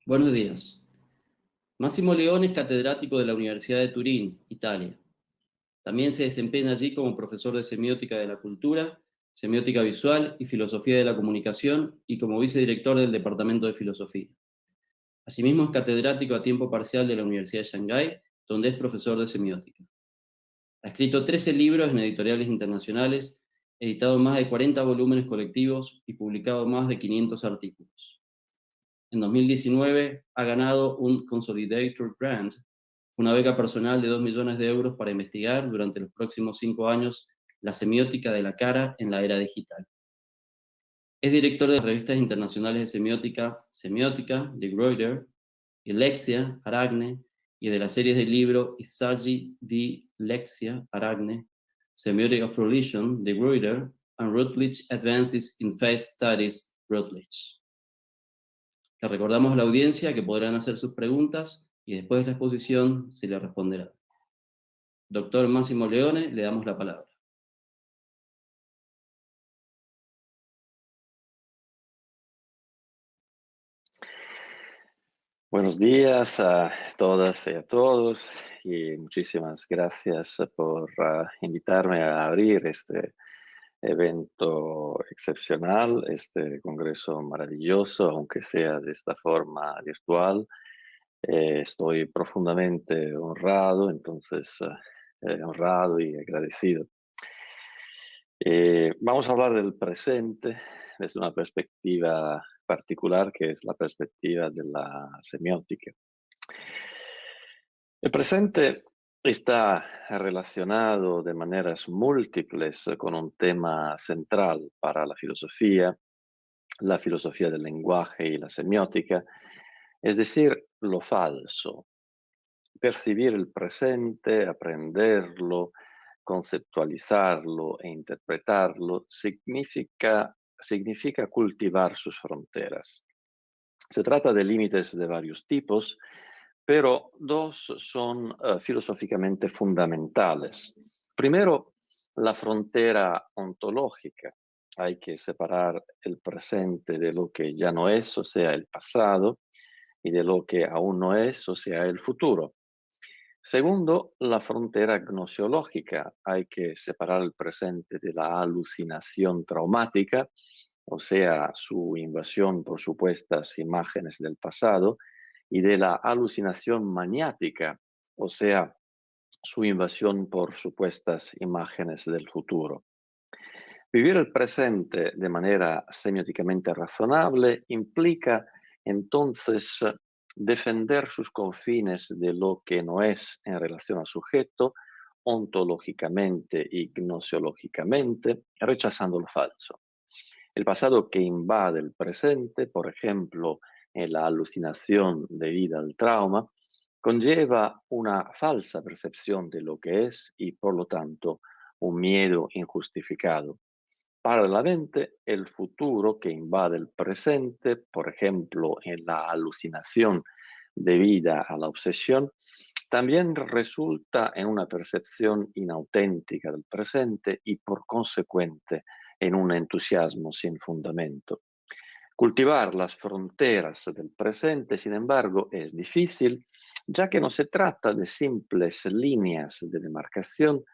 Buenos días. Massimo Leone es catedrático de la Universidad de Turín, Italia. También se desempeña allí como profesor de semiótica de la cultura, semiótica visual y filosofía de la comunicación y como vicedirector del Departamento de Filosofía. Asimismo es catedrático a tiempo parcial de la Universidad de Shanghái, donde es profesor de semiótica. Ha escrito 13 libros en editoriales internacionales, editado más de 40 volúmenes colectivos y publicado más de 500 artículos. En 2019 ha ganado un Consolidator Grant, una beca personal de 2 millones de euros para investigar durante los próximos 5 años la semiótica de la cara en la era digital. Es director de las revistas internacionales de semiótica, Semiótica, de Gruyter, y Lexia, Aracne, y de las series de libro Isagi di Lexia, Aracne, Semiotic of Religion, de Gruyter, and Routledge Advances in Faith Studies, Routledge. Le recordamos a la audiencia que podrán hacer sus preguntas y después de la exposición se le responderá. Doctor Massimo Leone, le damos la palabra. Buenos días a todas y a todos y muchísimas gracias por invitarme a abrir este evento excepcional, este congreso maravilloso, aunque sea de esta forma virtual. Estoy profundamente honrado, honrado y agradecido. Vamos a hablar del presente desde una perspectiva particular, que es la perspectiva de la semiótica. El presente está relacionado de maneras múltiples con un tema central para la filosofía del lenguaje y la semiótica, es decir, lo falso. Percibir el presente, aprenderlo, conceptualizarlo e interpretarlo significa cultivar sus fronteras. Se trata de límites de varios tipos, pero dos son filosóficamente fundamentales. Primero, la frontera ontológica. Hay que separar el presente de lo que ya no es, o sea, el pasado, y de lo que aún no es, o sea, el futuro. Segundo, la frontera gnosiológica. Hay que separar el presente de la alucinación traumática, o sea, su invasión por supuestas imágenes del pasado, y de la alucinación maniática, o sea, su invasión por supuestas imágenes del futuro. Vivir el presente de manera semióticamente razonable implica entonces defender sus confines de lo que no es en relación al sujeto, ontológicamente y gnosiológicamente, rechazando lo falso. El pasado que invade el presente, por ejemplo, en la alucinación debida al trauma, conlleva una falsa percepción de lo que es y, por lo tanto, un miedo injustificado. Paralelamente, el futuro que invade el presente, por ejemplo, en la alucinación debida a la obsesión, también resulta en una percepción inauténtica del presente y, por consecuente, en un entusiasmo sin fundamento. Cultivar las fronteras del presente, sin embargo, es difícil, ya que no se trata de simples líneas de demarcación,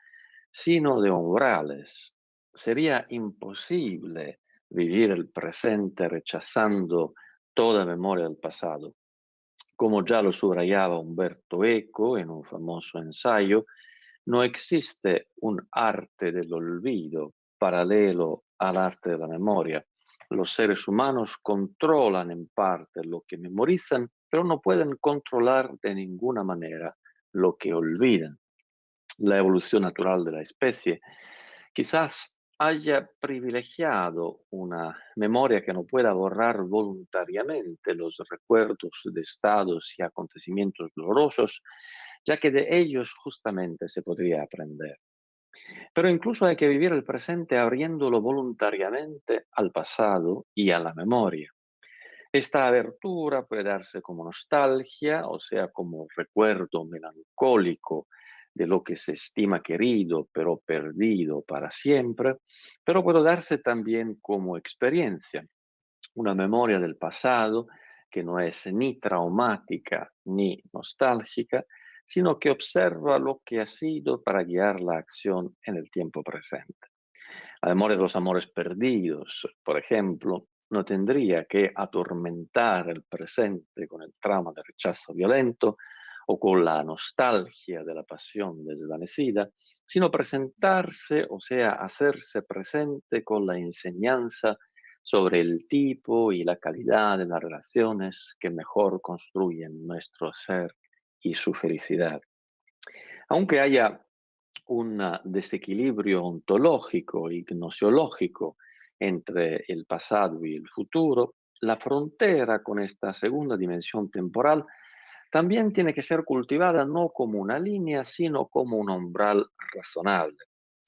sino de umbrales. Sería imposible vivir el presente rechazando toda memoria del pasado. Como ya lo subrayaba Umberto Eco en un famoso ensayo, no existe un arte del olvido paralelo al arte de la memoria. Los seres humanos controlan en parte lo que memorizan, pero no pueden controlar de ninguna manera lo que olvidan. La evolución natural de la especie quizás haya privilegiado una memoria que no pueda borrar voluntariamente los recuerdos de estados y acontecimientos dolorosos, ya que de ellos justamente se podría aprender. Pero incluso hay que vivir el presente abriéndolo voluntariamente al pasado y a la memoria. Esta abertura puede darse como nostalgia, o sea, como recuerdo melancólico de lo que se estima querido, pero perdido para siempre, pero puede darse también como experiencia, una memoria del pasado que no es ni traumática ni nostálgica, sino que observa lo que ha sido para guiar la acción en el tiempo presente. La memoria de los amores perdidos, por ejemplo, no tendría que atormentar el presente con el trauma del rechazo violento o con la nostalgia de la pasión desvanecida, sino presentarse, o sea, hacerse presente con la enseñanza sobre el tipo y la calidad de las relaciones que mejor construyen nuestro ser y su felicidad. Aunque haya un desequilibrio ontológico y gnosiológico entre el pasado y el futuro, la frontera con esta segunda dimensión temporal también tiene que ser cultivada no como una línea, sino como un umbral razonable.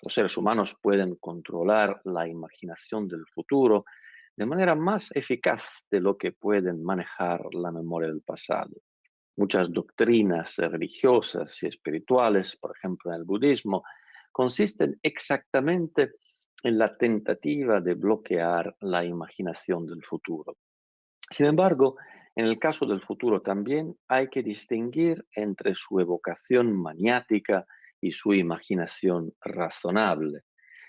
Los seres humanos pueden controlar la imaginación del futuro de manera más eficaz de lo que pueden manejar la memoria del pasado. Muchas doctrinas religiosas y espirituales, por ejemplo en el budismo, consisten exactamente en la tentativa de bloquear la imaginación del futuro. Sin embargo, en el caso del futuro también hay que distinguir entre su evocación maniática y su imaginación razonable.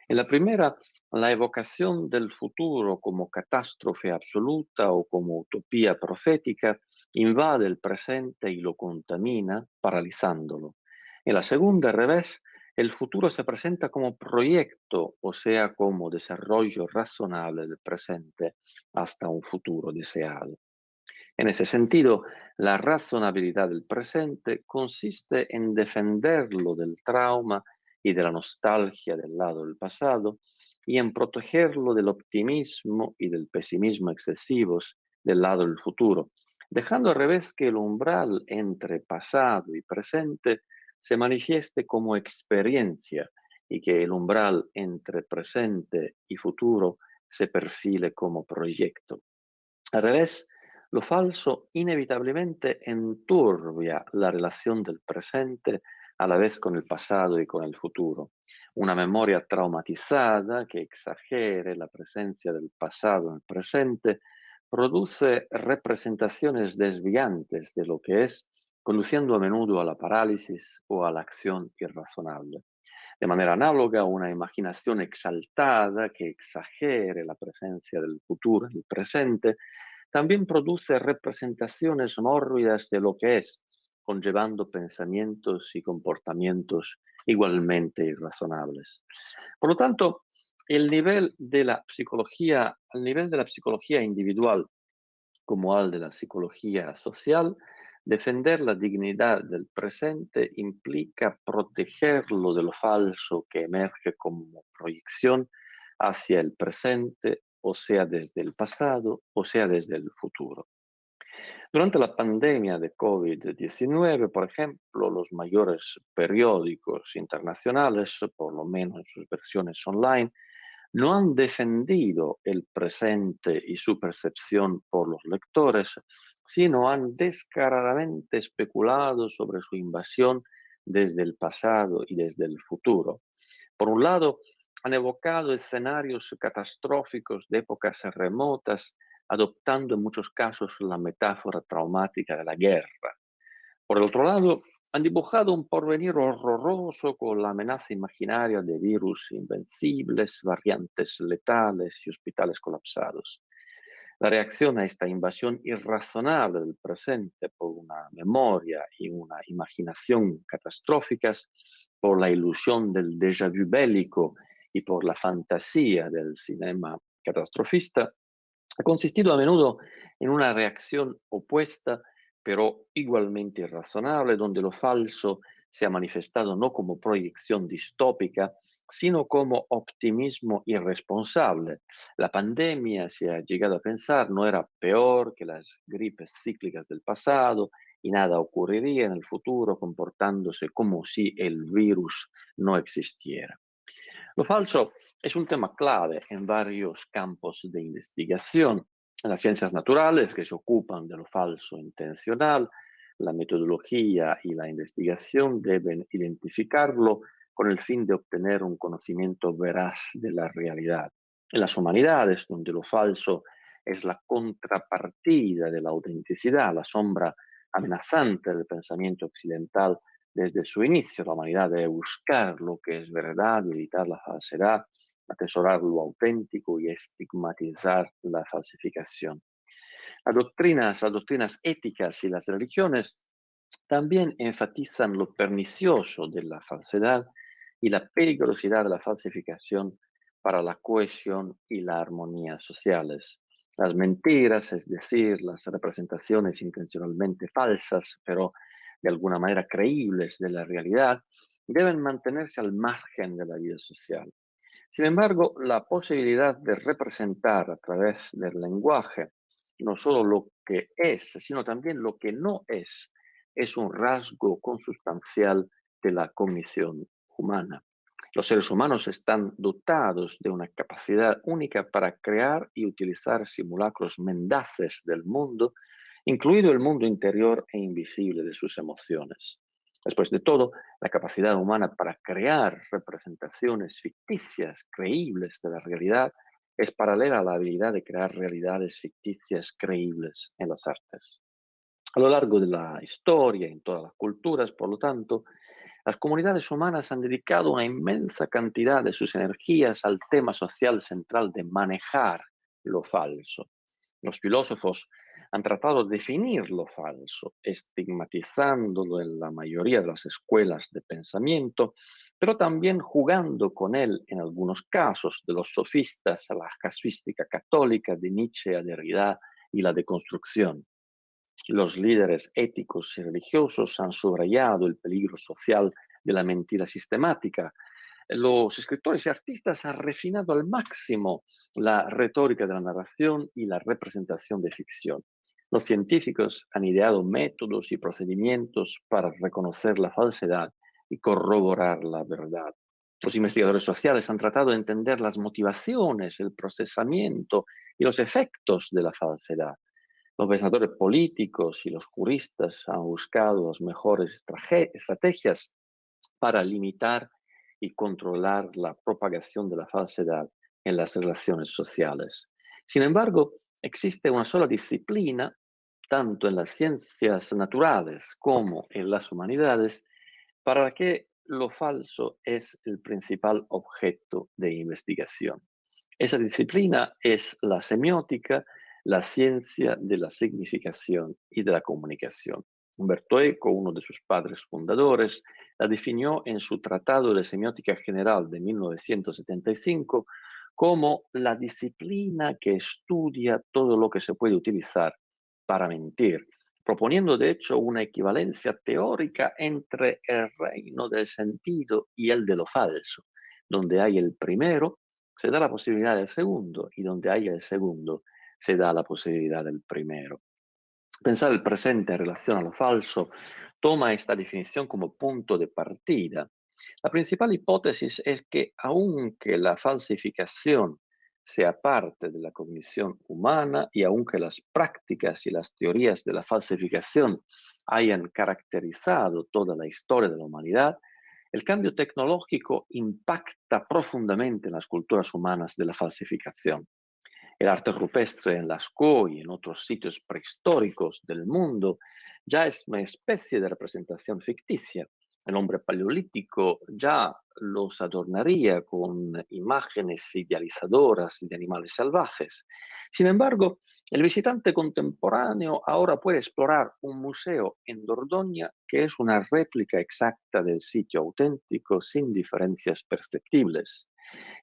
En la primera, la evocación del futuro como catástrofe absoluta o como utopía profética invade el presente y lo contamina, paralizándolo. En la segunda, al revés, el futuro se presenta como proyecto, o sea, como desarrollo razonable del presente hasta un futuro deseado. En ese sentido, la razonabilidad del presente consiste en defenderlo del trauma y de la nostalgia del lado del pasado y en protegerlo del optimismo y del pesimismo excesivos del lado del futuro, dejando al revés que el umbral entre pasado y presente se manifieste como experiencia y que el umbral entre presente y futuro se perfile como proyecto. Al revés, lo falso inevitablemente enturbia la relación del presente a la vez con el pasado y con el futuro. Una memoria traumatizada que exagere la presencia del pasado en el presente produce representaciones desviantes de lo que es, conduciendo a menudo a la parálisis o a la acción irrazonable. De manera análoga, una imaginación exaltada que exagere la presencia del futuro en el presente también produce representaciones mórbidas de lo que es, conllevando pensamientos y comportamientos igualmente irrazonables. Por lo tanto, al nivel de la psicología individual como al de la psicología social, defender la dignidad del presente implica protegerlo de lo falso que emerge como proyección hacia el presente, o sea desde el pasado, o sea desde el futuro. Durante la pandemia de COVID-19, por ejemplo, los mayores periódicos internacionales, por lo menos en sus versiones online, no han defendido el presente y su percepción por los lectores, sino han descaradamente especulado sobre su invasión desde el pasado y desde el futuro. Por un lado, han evocado escenarios catastróficos de épocas remotas, adoptando en muchos casos la metáfora traumática de la guerra. Por el otro lado, han dibujado un porvenir horroroso con la amenaza imaginaria de virus invencibles, variantes letales y hospitales colapsados. La reacción a esta invasión irrazonable del presente por una memoria y una imaginación catastróficas, por la ilusión del déjà vu bélico y por la fantasía del cinema catastrofista, ha consistido a menudo en una reacción opuesta, pero igualmente irrazonable, donde lo falso se ha manifestado no como proyección distópica, sino como optimismo irresponsable. La pandemia, se ha llegado a pensar, no era peor que las gripes cíclicas del pasado y nada ocurriría en el futuro comportándose como si el virus no existiera. Lo falso es un tema clave en varios campos de investigación. En las ciencias naturales, que se ocupan de lo falso intencional, la metodología y la investigación deben identificarlo con el fin de obtener un conocimiento veraz de la realidad. En las humanidades, donde lo falso es la contrapartida de la autenticidad, la sombra amenazante del pensamiento occidental desde su inicio. La humanidad debe buscar lo que es verdad, evitar la falsedad, atesorar lo auténtico y estigmatizar la falsificación. Las doctrinas éticas y las religiones también enfatizan lo pernicioso de la falsedad y la peligrosidad de la falsificación para la cohesión y la armonía sociales. Las mentiras, es decir, las representaciones intencionalmente falsas, pero de alguna manera creíbles de la realidad, deben mantenerse al margen de la vida social. Sin embargo, la posibilidad de representar a través del lenguaje no solo lo que es, sino también lo que no es un rasgo consustancial de la cognición humana. Los seres humanos están dotados de una capacidad única para crear y utilizar simulacros mendaces del mundo, incluido el mundo interior e invisible de sus emociones. Después de todo, la capacidad humana para crear representaciones ficticias, creíbles de la realidad, es paralela a la habilidad de crear realidades ficticias creíbles en las artes. A lo largo de la historia, en todas las culturas, por lo tanto, las comunidades humanas han dedicado una inmensa cantidad de sus energías al tema social central de manejar lo falso. Los filósofos han tratado de definir lo falso, estigmatizándolo en la mayoría de las escuelas de pensamiento, pero también jugando con él en algunos casos, de los sofistas a la casuística católica, de Nietzsche a Derrida y la deconstrucción. Los líderes éticos y religiosos han subrayado el peligro social de la mentira sistemática. Los escritores y artistas han refinado al máximo la retórica de la narración y la representación de ficción. Los científicos han ideado métodos y procedimientos para reconocer la falsedad y corroborar la verdad. Los investigadores sociales han tratado de entender las motivaciones, el procesamiento y los efectos de la falsedad. Los pensadores políticos y los juristas han buscado las mejores estrategias para limitar y controlar la propagación de la falsedad en las relaciones sociales. Sin embargo, existe una sola disciplina, tanto en las ciencias naturales como en las humanidades, para la que lo falso es el principal objeto de investigación. Esa disciplina es la semiótica, la ciencia de la significación y de la comunicación. Umberto Eco, uno de sus padres fundadores, la definió en su Tratado de Semiótica General de 1975 como la disciplina que estudia todo lo que se puede utilizar para mentir, proponiendo de hecho una equivalencia teórica entre el reino del sentido y el de lo falso. Donde hay el primero, se da la posibilidad del segundo, y donde hay el segundo, se da la posibilidad del primero. Pensar el presente en relación a lo falso toma esta definición como punto de partida. La principal hipótesis es que aunque la falsificación sea parte de la cognición humana y aunque las prácticas y las teorías de la falsificación hayan caracterizado toda la historia de la humanidad, el cambio tecnológico impacta profundamente en las culturas humanas de la falsificación. El arte rupestre en Lascaux y en otros sitios prehistóricos del mundo ya es una especie de representación ficticia. El hombre paleolítico ya los adornaría con imágenes idealizadoras de animales salvajes. Sin embargo, el visitante contemporáneo ahora puede explorar un museo en Dordoña que es una réplica exacta del sitio auténtico sin diferencias perceptibles.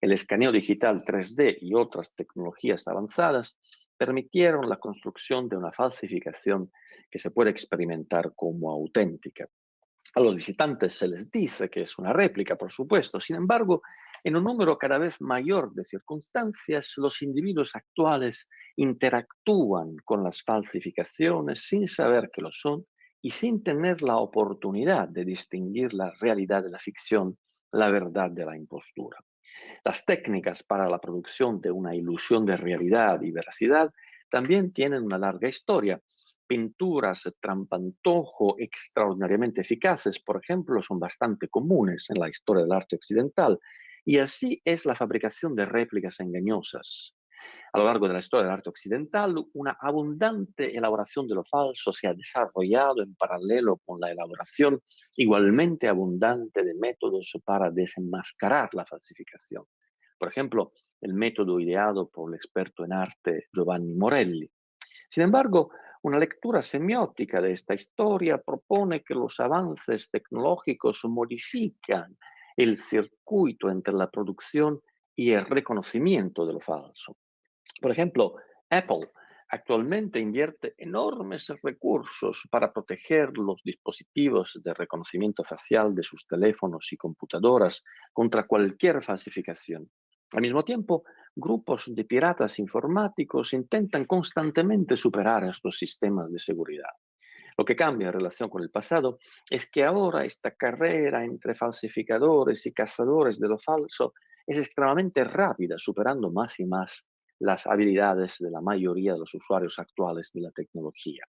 El escaneo digital 3D y otras tecnologías avanzadas permitieron la construcción de una falsificación que se puede experimentar como auténtica. A los visitantes se les dice que es una réplica, por supuesto. Sin embargo, en un número cada vez mayor de circunstancias, los individuos actuales interactúan con las falsificaciones sin saber que lo son y sin tener la oportunidad de distinguir la realidad de la ficción, la verdad de la impostura. Las técnicas para la producción de una ilusión de realidad y veracidad también tienen una larga historia. Pinturas trampantojo extraordinariamente eficaces, por ejemplo, son bastante comunes en la historia del arte occidental, y así es la fabricación de réplicas engañosas. A lo largo de la historia del arte occidental, una abundante elaboración de lo falso se ha desarrollado en paralelo con la elaboración igualmente abundante de métodos para desenmascarar la falsificación. Por ejemplo, el método ideado por el experto en arte Giovanni Morelli. Sin embargo, una lectura semiótica de esta historia propone que los avances tecnológicos modifican el circuito entre la producción y el reconocimiento de lo falso. Por ejemplo, Apple actualmente invierte enormes recursos para proteger los dispositivos de reconocimiento facial de sus teléfonos y computadoras contra cualquier falsificación. Al mismo tiempo, grupos de piratas informáticos intentan constantemente superar estos sistemas de seguridad. Lo que cambia en relación con el pasado es que ahora esta carrera entre falsificadores y cazadores de lo falso es extremadamente rápida, superando más y más las habilidades de la mayoría de los usuarios actuales de la tecnología.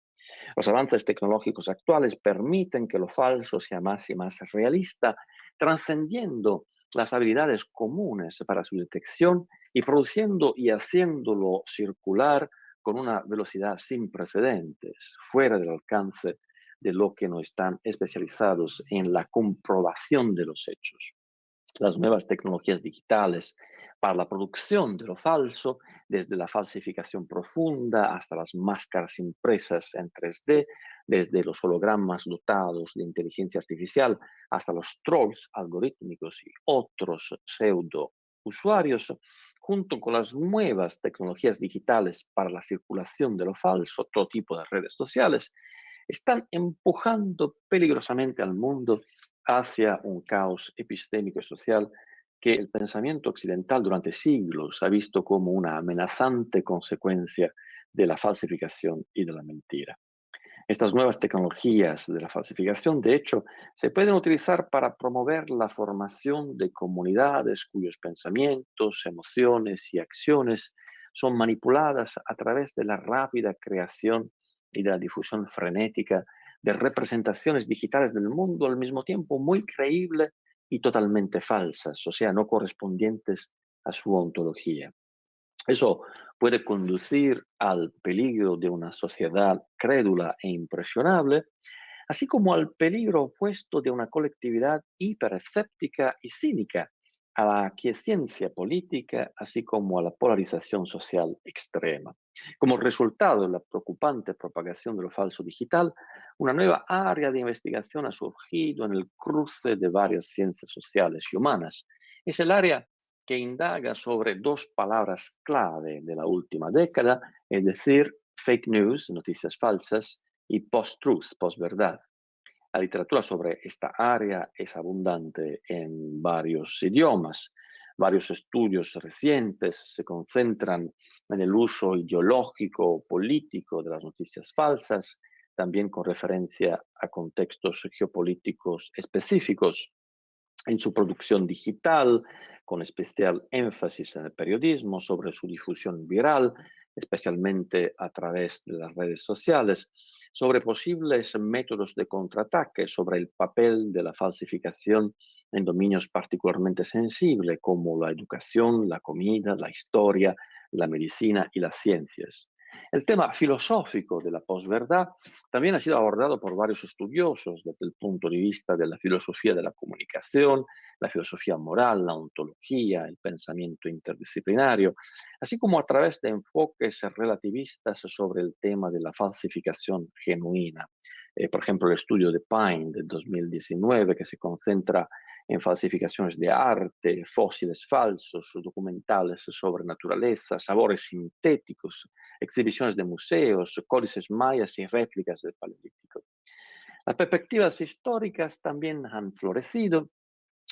Los avances tecnológicos actuales permiten que lo falso sea más y más realista, trascendiendo las habilidades comunes para su detección y produciendo y haciéndolo circular con una velocidad sin precedentes, fuera del alcance de lo que no están especializados en la comprobación de los hechos. Las nuevas tecnologías digitales para la producción de lo falso, desde la falsificación profunda hasta las máscaras impresas en 3D, desde los hologramas dotados de inteligencia artificial hasta los trolls algorítmicos y otros pseudo usuarios, junto con las nuevas tecnologías digitales para la circulación de lo falso, todo tipo de redes sociales, están empujando peligrosamente al mundo hacia un caos epistémico y social que el pensamiento occidental durante siglos ha visto como una amenazante consecuencia de la falsificación y de la mentira. Estas nuevas tecnologías de la falsificación, de hecho, se pueden utilizar para promover la formación de comunidades cuyos pensamientos, emociones y acciones son manipuladas a través de la rápida creación y de la difusión frenética de representaciones digitales del mundo, al mismo tiempo muy creíbles y totalmente falsas, o sea, no correspondientes a su ontología. Eso puede conducir al peligro de una sociedad crédula e impresionable, así como al peligro opuesto de una colectividad hiperescéptica y cínica, a la aquiescencia política, así como a la polarización social extrema. Como resultado de la preocupante propagación de lo falso digital, una nueva área de investigación ha surgido en el cruce de varias ciencias sociales y humanas. Es el área que indaga sobre dos palabras clave de la última década, es decir, fake news, noticias falsas, y post-truth, posverdad. La literatura sobre esta área es abundante en varios idiomas. Varios estudios recientes se concentran en el uso ideológico o político de las noticias falsas, también con referencia a contextos geopolíticos específicos en su producción digital, con especial énfasis en el periodismo, sobre su difusión viral, especialmente a través de las redes sociales, sobre posibles métodos de contraataque, sobre el papel de la falsificación en dominios particularmente sensibles como la educación, la comida, la historia, la medicina y las ciencias. El tema filosófico de la posverdad también ha sido abordado por varios estudiosos desde el punto de vista de la filosofía de la comunicación, la filosofía moral, la ontología, el pensamiento interdisciplinario, así como a través de enfoques relativistas sobre el tema de la falsificación genuina. Por ejemplo, el estudio de Pine de 2019, que se concentra en falsificaciones de arte, fósiles falsos, documentales sobre naturaleza, sabores sintéticos, exhibiciones de museos, códices mayas y réplicas del Paleolítico. Las perspectivas históricas también han florecido,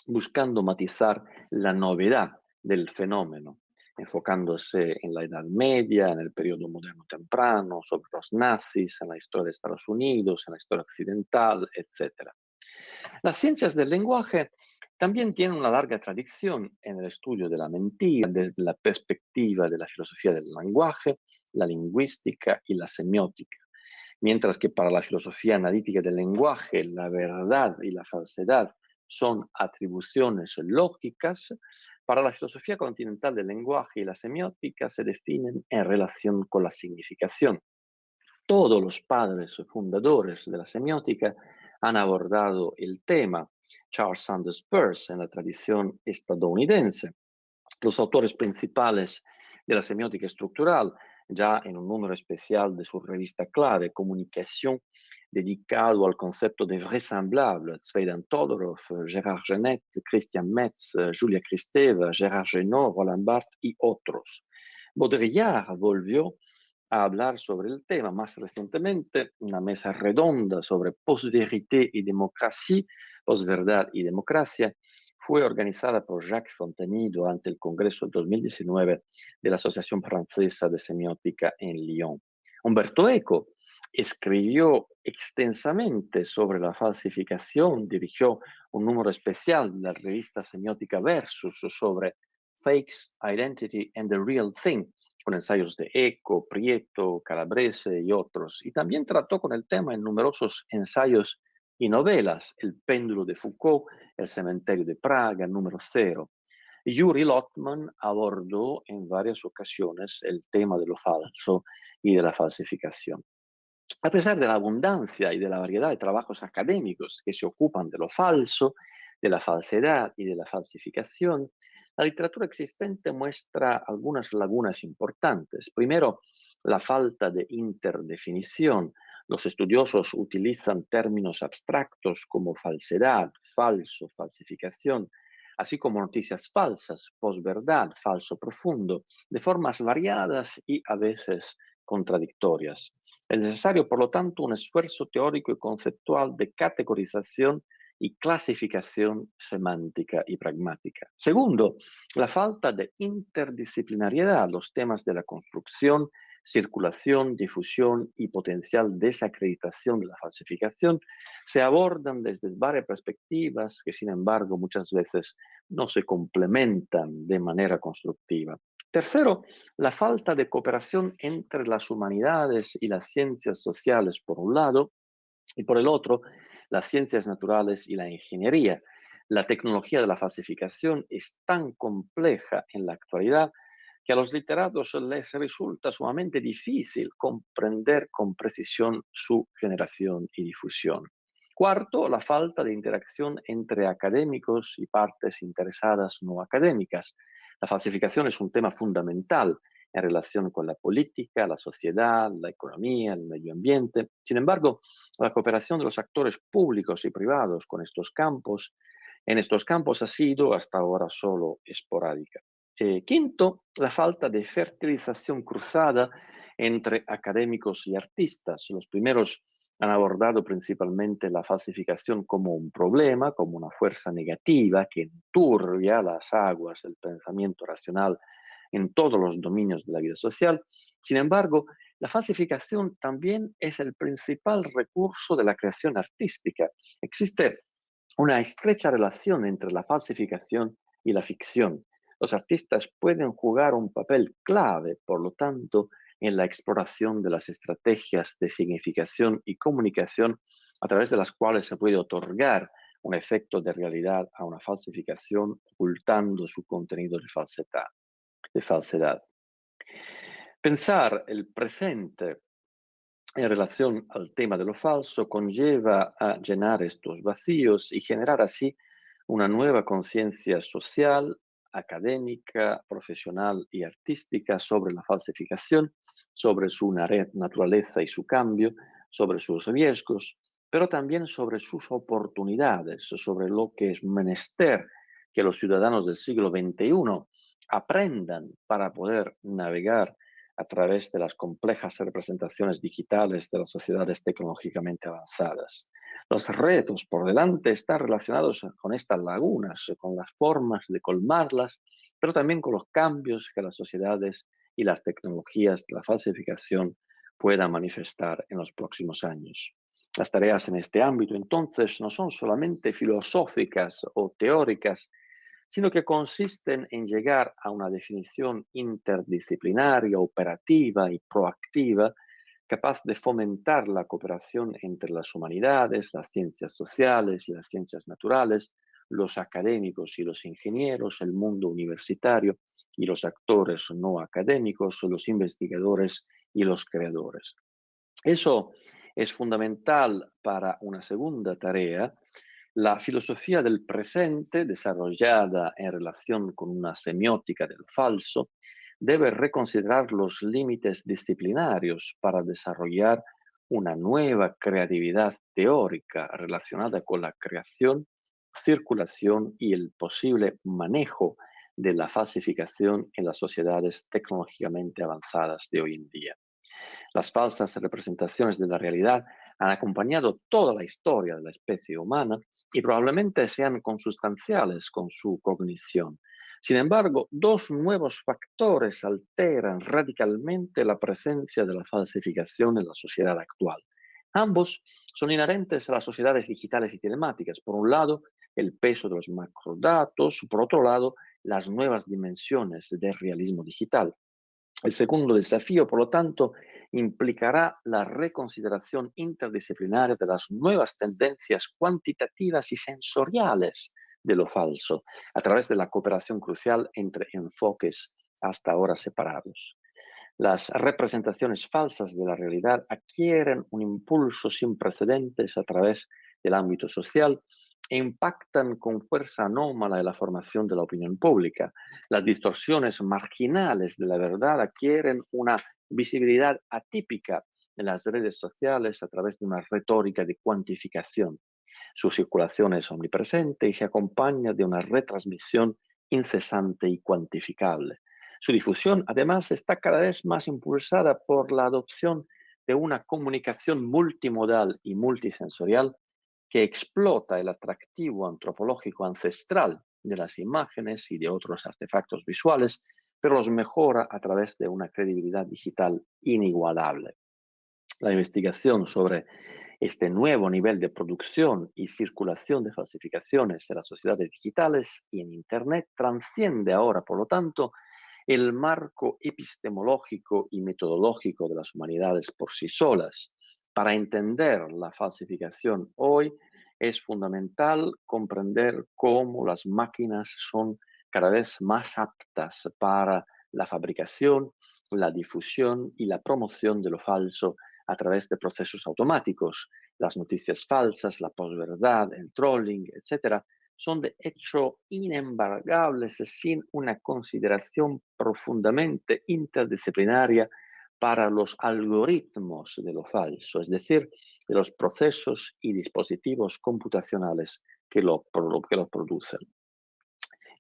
buscando matizar la novedad del fenómeno, enfocándose en la Edad Media, en el periodo moderno temprano, sobre los nazis, en la historia de Estados Unidos, en la historia occidental, etc. Las ciencias del lenguaje también tienen una larga tradición en el estudio de la mentira desde la perspectiva de la filosofía del lenguaje, la lingüística y la semiótica, mientras que para la filosofía analítica del lenguaje, la verdad y la falsedad son atribuciones lógicas, para la filosofía continental del lenguaje y la semiótica se definen en relación con la significación. Todos los padres fundadores de la semiótica han abordado el tema. Charles Sanders Peirce en la tradición estadounidense. Los autores principales de la semiótica estructural, ya en un número especial de su revista clave, Comunicación, dedicado al concepto de vraisemblable, Zvedan Todorov, Gérard Genet, Christian Metz, Julia Kristeva, Gérard Genot, Roland Barthes y otros. Baudrillard volvió a hablar sobre el tema más recientemente, una mesa redonda sobre posvérité y democracia, posverdad y democracia, fue organizada por Jacques Fontany durante el Congreso de 2019 de la Asociación Francesa de Semiótica en Lyon. Umberto Eco escribió extensamente sobre la falsificación, dirigió un número especial de la revista Semiótica Versus sobre Fakes, Identity and the Real Thing, con ensayos de Eco, Prieto, Calabrese y otros. Y también trató con el tema en numerosos ensayos y novelas, El péndulo de Foucault, El cementerio de Praga, Número Cero. Yuri Lotman abordó en varias ocasiones el tema de lo falso y de la falsificación. A pesar de la abundancia y de la variedad de trabajos académicos que se ocupan de lo falso, de la falsedad y de la falsificación, la literatura existente muestra algunas lagunas importantes. Primero, la falta de interdefinición. Los estudiosos utilizan términos abstractos como falsedad, falso, falsificación, así como noticias falsas, posverdad, falso profundo, de formas variadas y a veces contradictorias. Es necesario, por lo tanto, un esfuerzo teórico y conceptual de categorización y clasificación semántica y pragmática. Segundo, la falta de interdisciplinariedad. Los temas de la construcción, circulación, difusión y potencial desacreditación de la falsificación se abordan desde varias perspectivas que, sin embargo, muchas veces no se complementan de manera constructiva. Tercero, la falta de cooperación entre las humanidades y las ciencias sociales, por un lado, y por el otro, las ciencias naturales y la ingeniería. La tecnología de la falsificación es tan compleja en la actualidad que a los literatos les resulta sumamente difícil comprender con precisión su generación y difusión. Cuarto, la falta de interacción entre académicos y partes interesadas no académicas. La falsificación es un tema fundamental en relación con la política, la sociedad, la economía, el medio ambiente. Sin embargo, la cooperación de los actores públicos y privados con en estos campos ha sido hasta ahora solo esporádica. Quinto, la falta de fertilización cruzada entre académicos y artistas. Los primeros han abordado principalmente la falsificación como un problema, como una fuerza negativa que enturbia las aguas del pensamiento racional en todos los dominios de la vida social. Sin embargo, la falsificación también es el principal recurso de la creación artística. Existe una estrecha relación entre la falsificación y la ficción. Los artistas pueden jugar un papel clave, por lo tanto, en la exploración de las estrategias de significación y comunicación a través de las cuales se puede otorgar un efecto de realidad a una falsificación ocultando su contenido de falsedad. Pensar el presente en relación al tema de lo falso conlleva a llenar estos vacíos y generar así una nueva conciencia social, académica, profesional y artística sobre la falsificación, sobre su naturaleza y su cambio, sobre sus riesgos, pero también sobre sus oportunidades, sobre lo que es menester que los ciudadanos del siglo XXI aprendan para poder navegar a través de las complejas representaciones digitales de las sociedades tecnológicamente avanzadas. Los retos por delante están relacionados con estas lagunas, con las formas de colmarlas, pero también con los cambios que las sociedades y las tecnologías de la falsificación puedan manifestar en los próximos años. Las tareas en este ámbito, entonces, no son solamente filosóficas o teóricas, sino que consisten en llegar a una definición interdisciplinaria, operativa y proactiva, capaz de fomentar la cooperación entre las humanidades, las ciencias sociales y las ciencias naturales, los académicos y los ingenieros, el mundo universitario y los actores no académicos, los investigadores y los creadores. Eso es fundamental para una segunda tarea, la filosofía del presente, desarrollada en relación con una semiótica del falso, debe reconsiderar los límites disciplinarios para desarrollar una nueva creatividad teórica relacionada con la creación, circulación y el posible manejo de la falsificación en las sociedades tecnológicamente avanzadas de hoy en día. Las falsas representaciones de la realidad han acompañado toda la historia de la especie humana y probablemente sean consustanciales con su cognición. Sin embargo, dos nuevos factores alteran radicalmente la presencia de la falsificación en la sociedad actual. Ambos son inherentes a las sociedades digitales y telemáticas. Por un lado, el peso de los macrodatos, por otro lado, las nuevas dimensiones del realismo digital. El segundo desafío, por lo tanto, implicará la reconsideración interdisciplinaria de las nuevas tendencias cuantitativas y sensoriales de lo falso, a través de la cooperación crucial entre enfoques hasta ahora separados. Las representaciones falsas de la realidad adquieren un impulso sin precedentes a través del ámbito social e impactan con fuerza anómala en la formación de la opinión pública. Las distorsiones marginales de la verdad adquieren una visibilidad atípica en las redes sociales a través de una retórica de cuantificación. Su circulación es omnipresente y se acompaña de una retransmisión incesante y cuantificable. Su difusión, además, está cada vez más impulsada por la adopción de una comunicación multimodal y multisensorial que explota el atractivo antropológico ancestral de las imágenes y de otros artefactos visuales, pero los mejora a través de una credibilidad digital inigualable. La investigación sobre este nuevo nivel de producción y circulación de falsificaciones en las sociedades digitales y en Internet transciende ahora, por lo tanto, el marco epistemológico y metodológico de las humanidades por sí solas. Para entender la falsificación hoy es fundamental comprender cómo las máquinas son cada vez más aptas para la fabricación, la difusión y la promoción de lo falso a través de procesos automáticos. Las noticias falsas, la posverdad, el trolling, etcétera, son de hecho inembargables sin una consideración profundamente interdisciplinaria para los algoritmos de lo falso, es decir, de los procesos y dispositivos computacionales que lo producen.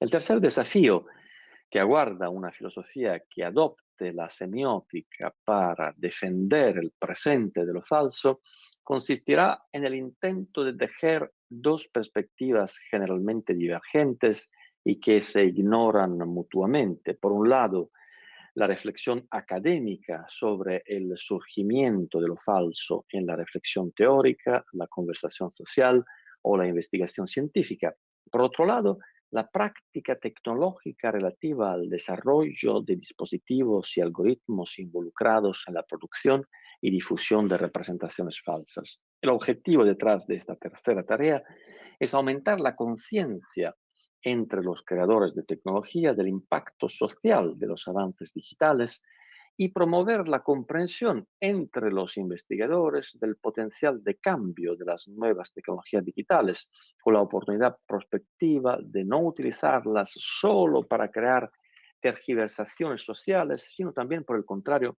El tercer desafío que aguarda una filosofía que adopte la semiótica para defender el presente de lo falso, consistirá en el intento de tejer dos perspectivas generalmente divergentes y que se ignoran mutuamente. Por un lado, la reflexión académica sobre el surgimiento de lo falso en la reflexión teórica, la conversación social o la investigación científica. Por otro lado, la práctica tecnológica relativa al desarrollo de dispositivos y algoritmos involucrados en la producción y difusión de representaciones falsas. El objetivo detrás de esta tercera tarea es aumentar la conciencia entre los creadores de tecnología del impacto social de los avances digitales y promover la comprensión entre los investigadores del potencial de cambio de las nuevas tecnologías digitales, con la oportunidad prospectiva de no utilizarlas solo para crear tergiversaciones sociales, sino también, por el contrario,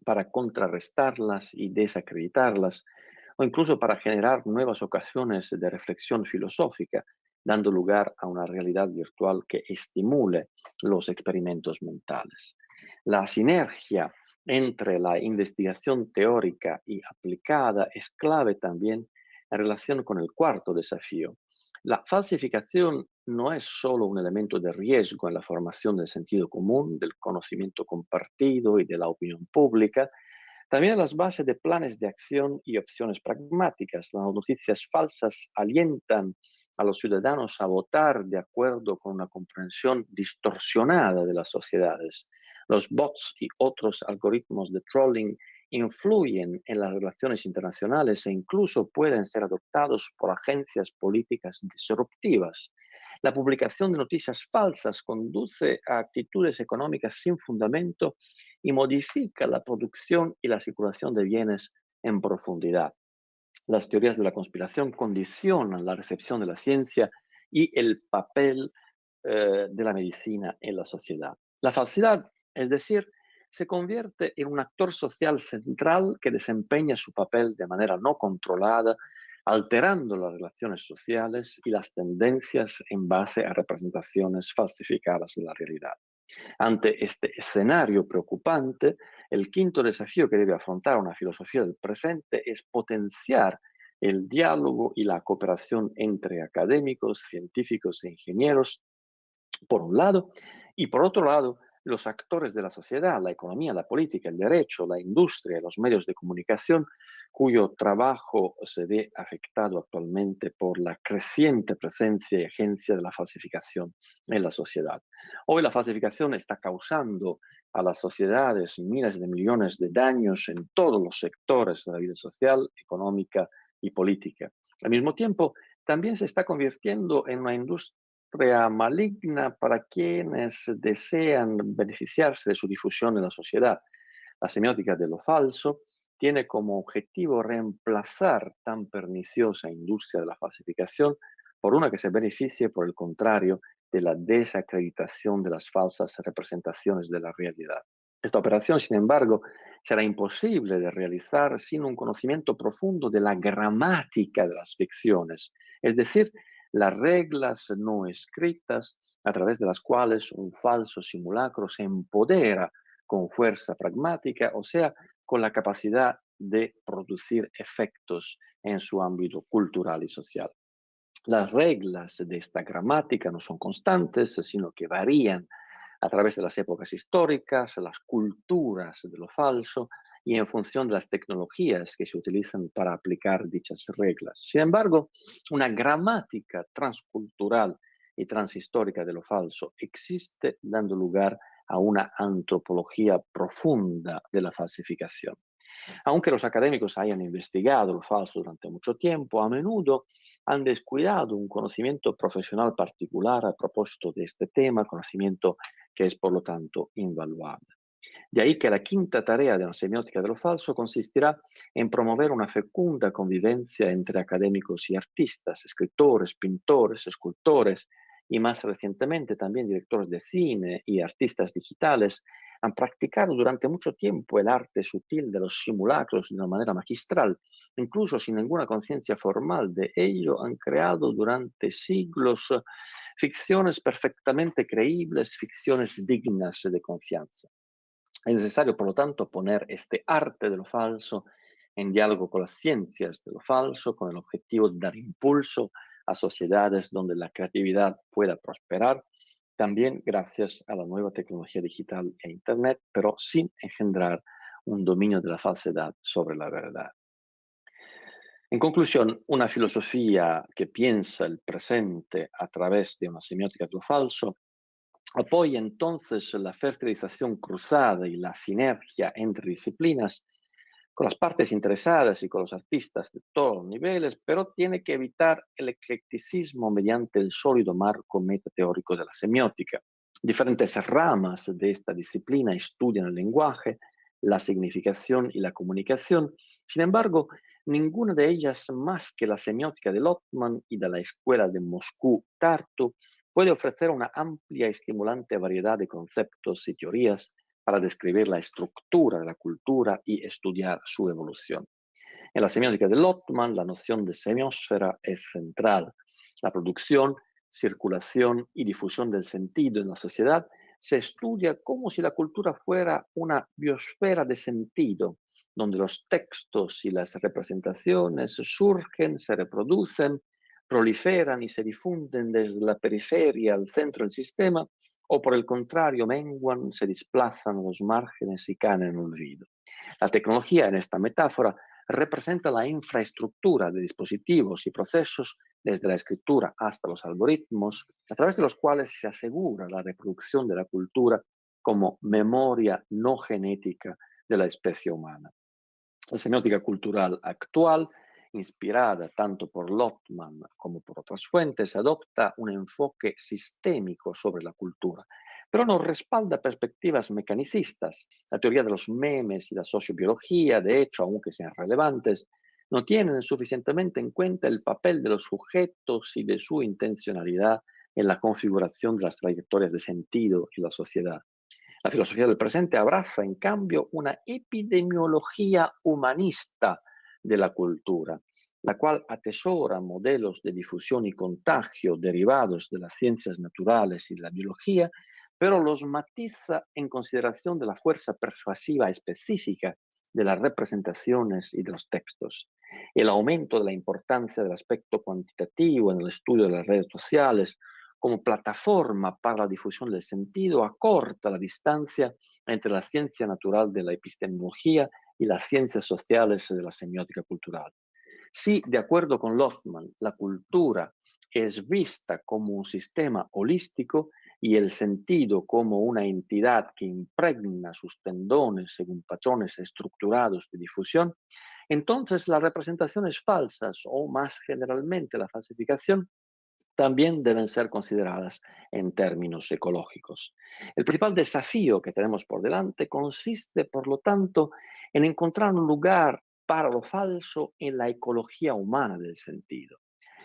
para contrarrestarlas y desacreditarlas, o incluso para generar nuevas ocasiones de reflexión filosófica, dando lugar a una realidad virtual que estimule los experimentos mentales. La sinergia entre la investigación teórica y aplicada es clave también en relación con el cuarto desafío. La falsificación no es solo un elemento de riesgo en la formación del sentido común, del conocimiento compartido y de la opinión pública, también en las bases de planes de acción y opciones pragmáticas. Las noticias falsas alientan a los ciudadanos a votar de acuerdo con una comprensión distorsionada de las sociedades. Los bots y otros algoritmos de trolling influyen en las relaciones internacionales e incluso pueden ser adoptados por agencias políticas disruptivas. La publicación de noticias falsas conduce a actitudes económicas sin fundamento y modifica la producción y la circulación de bienes en profundidad. Las teorías de la conspiración condicionan la recepción de la ciencia y el papel de la medicina en la sociedad. La falsedad, es decir, se convierte en un actor social central que desempeña su papel de manera no controlada, alterando las relaciones sociales y las tendencias en base a representaciones falsificadas de la realidad. Ante este escenario preocupante, el quinto desafío que debe afrontar una filosofía del presente es potenciar el diálogo y la cooperación entre académicos, científicos e ingenieros por un lado, y por otro lado, los actores de la sociedad, la economía, la política, el derecho, la industria, los medios de comunicación, cuyo trabajo se ve afectado actualmente por la creciente presencia y agencia de la falsificación en la sociedad. Hoy la falsificación está causando a las sociedades miles de millones de daños en todos los sectores de la vida social, económica y política. Al mismo tiempo, también se está convirtiendo en una industria maligna para quienes desean beneficiarse de su difusión en la sociedad. La semiótica de lo falso tiene como objetivo reemplazar tan perniciosa industria de la falsificación por una que se beneficie, por el contrario, de la desacreditación de las falsas representaciones de la realidad. Esta operación, sin embargo, será imposible de realizar sin un conocimiento profundo de la gramática de las ficciones, es decir, las reglas no escritas a través de las cuales un falso simulacro se empodera con fuerza pragmática, o sea, con la capacidad de producir efectos en su ámbito cultural y social. Las reglas de esta gramática no son constantes, sino que varían a través de las épocas históricas, las culturas de lo falso y en función de las tecnologías que se utilizan para aplicar dichas reglas. Sin embargo, una gramática transcultural y transhistórica de lo falso existe, dando lugar a una antropología profunda de la falsificación. Aunque los académicos hayan investigado lo falso durante mucho tiempo, a menudo han descuidado un conocimiento profesional particular a propósito de este tema, conocimiento que es por lo tanto invaluable. De ahí que la quinta tarea de la semiótica de lo falso consistirá en promover una fecunda convivencia entre académicos y artistas, escritores, pintores, escultores y más recientemente también directores de cine y artistas digitales han practicado durante mucho tiempo el arte sutil de los simulacros de una manera magistral, incluso sin ninguna conciencia formal de ello, han creado durante siglos ficciones perfectamente creíbles, ficciones dignas de confianza. Es necesario, por lo tanto, poner este arte de lo falso en diálogo con las ciencias de lo falso, con el objetivo de dar impulso a sociedades donde la creatividad pueda prosperar, también gracias a la nueva tecnología digital e Internet, pero sin engendrar un dominio de la falsedad sobre la verdad. En conclusión, una filosofía que piensa el presente a través de una semiótica de lo falso apoya entonces la fertilización cruzada y la sinergia entre disciplinas con las partes interesadas y con los artistas de todos los niveles, pero tiene que evitar el eclecticismo mediante el sólido marco metateórico de la semiótica. Diferentes ramas de esta disciplina estudian el lenguaje, la significación y la comunicación. Sin embargo, ninguna de ellas más que la semiótica de Lotman y de la escuela de Moscú-Tartu puede ofrecer una amplia y estimulante variedad de conceptos y teorías para describir la estructura de la cultura y estudiar su evolución. En la semiótica de Lotman, la noción de semiósfera es central. La producción, circulación y difusión del sentido en la sociedad se estudia como si la cultura fuera una biosfera de sentido, donde los textos y las representaciones surgen, se reproducen, proliferan y se difunden desde la periferia al centro del sistema, o por el contrario, menguan, se desplazan a los márgenes y caen en el olvido. La tecnología, en esta metáfora, representa la infraestructura de dispositivos y procesos, desde la escritura hasta los algoritmos, a través de los cuales se asegura la reproducción de la cultura como memoria no genética de la especie humana. La semiótica cultural actual, inspirada tanto por Lotman como por otras fuentes, adopta un enfoque sistémico sobre la cultura, pero no respalda perspectivas mecanicistas. La teoría de los memes y la sociobiología, de hecho, aunque sean relevantes, no tienen suficientemente en cuenta el papel de los sujetos y de su intencionalidad en la configuración de las trayectorias de sentido en la sociedad. La filosofía del presente abraza, en cambio, una epidemiología humanista de la cultura, la cual atesora modelos de difusión y contagio derivados de las ciencias naturales y de la biología, pero los matiza en consideración de la fuerza persuasiva específica de las representaciones y de los textos. El aumento de la importancia del aspecto cuantitativo en el estudio de las redes sociales como plataforma para la difusión del sentido acorta la distancia entre la ciencia natural de la epistemología y las ciencias sociales de la semiótica cultural. Si, de acuerdo con Lofman, la cultura es vista como un sistema holístico y el sentido como una entidad que impregna sus tendones según patrones estructurados de difusión, entonces las representaciones falsas o más generalmente la falsificación también deben ser consideradas en términos ecológicos. El principal desafío que tenemos por delante consiste, por lo tanto, en encontrar un lugar para lo falso en la ecología humana del sentido.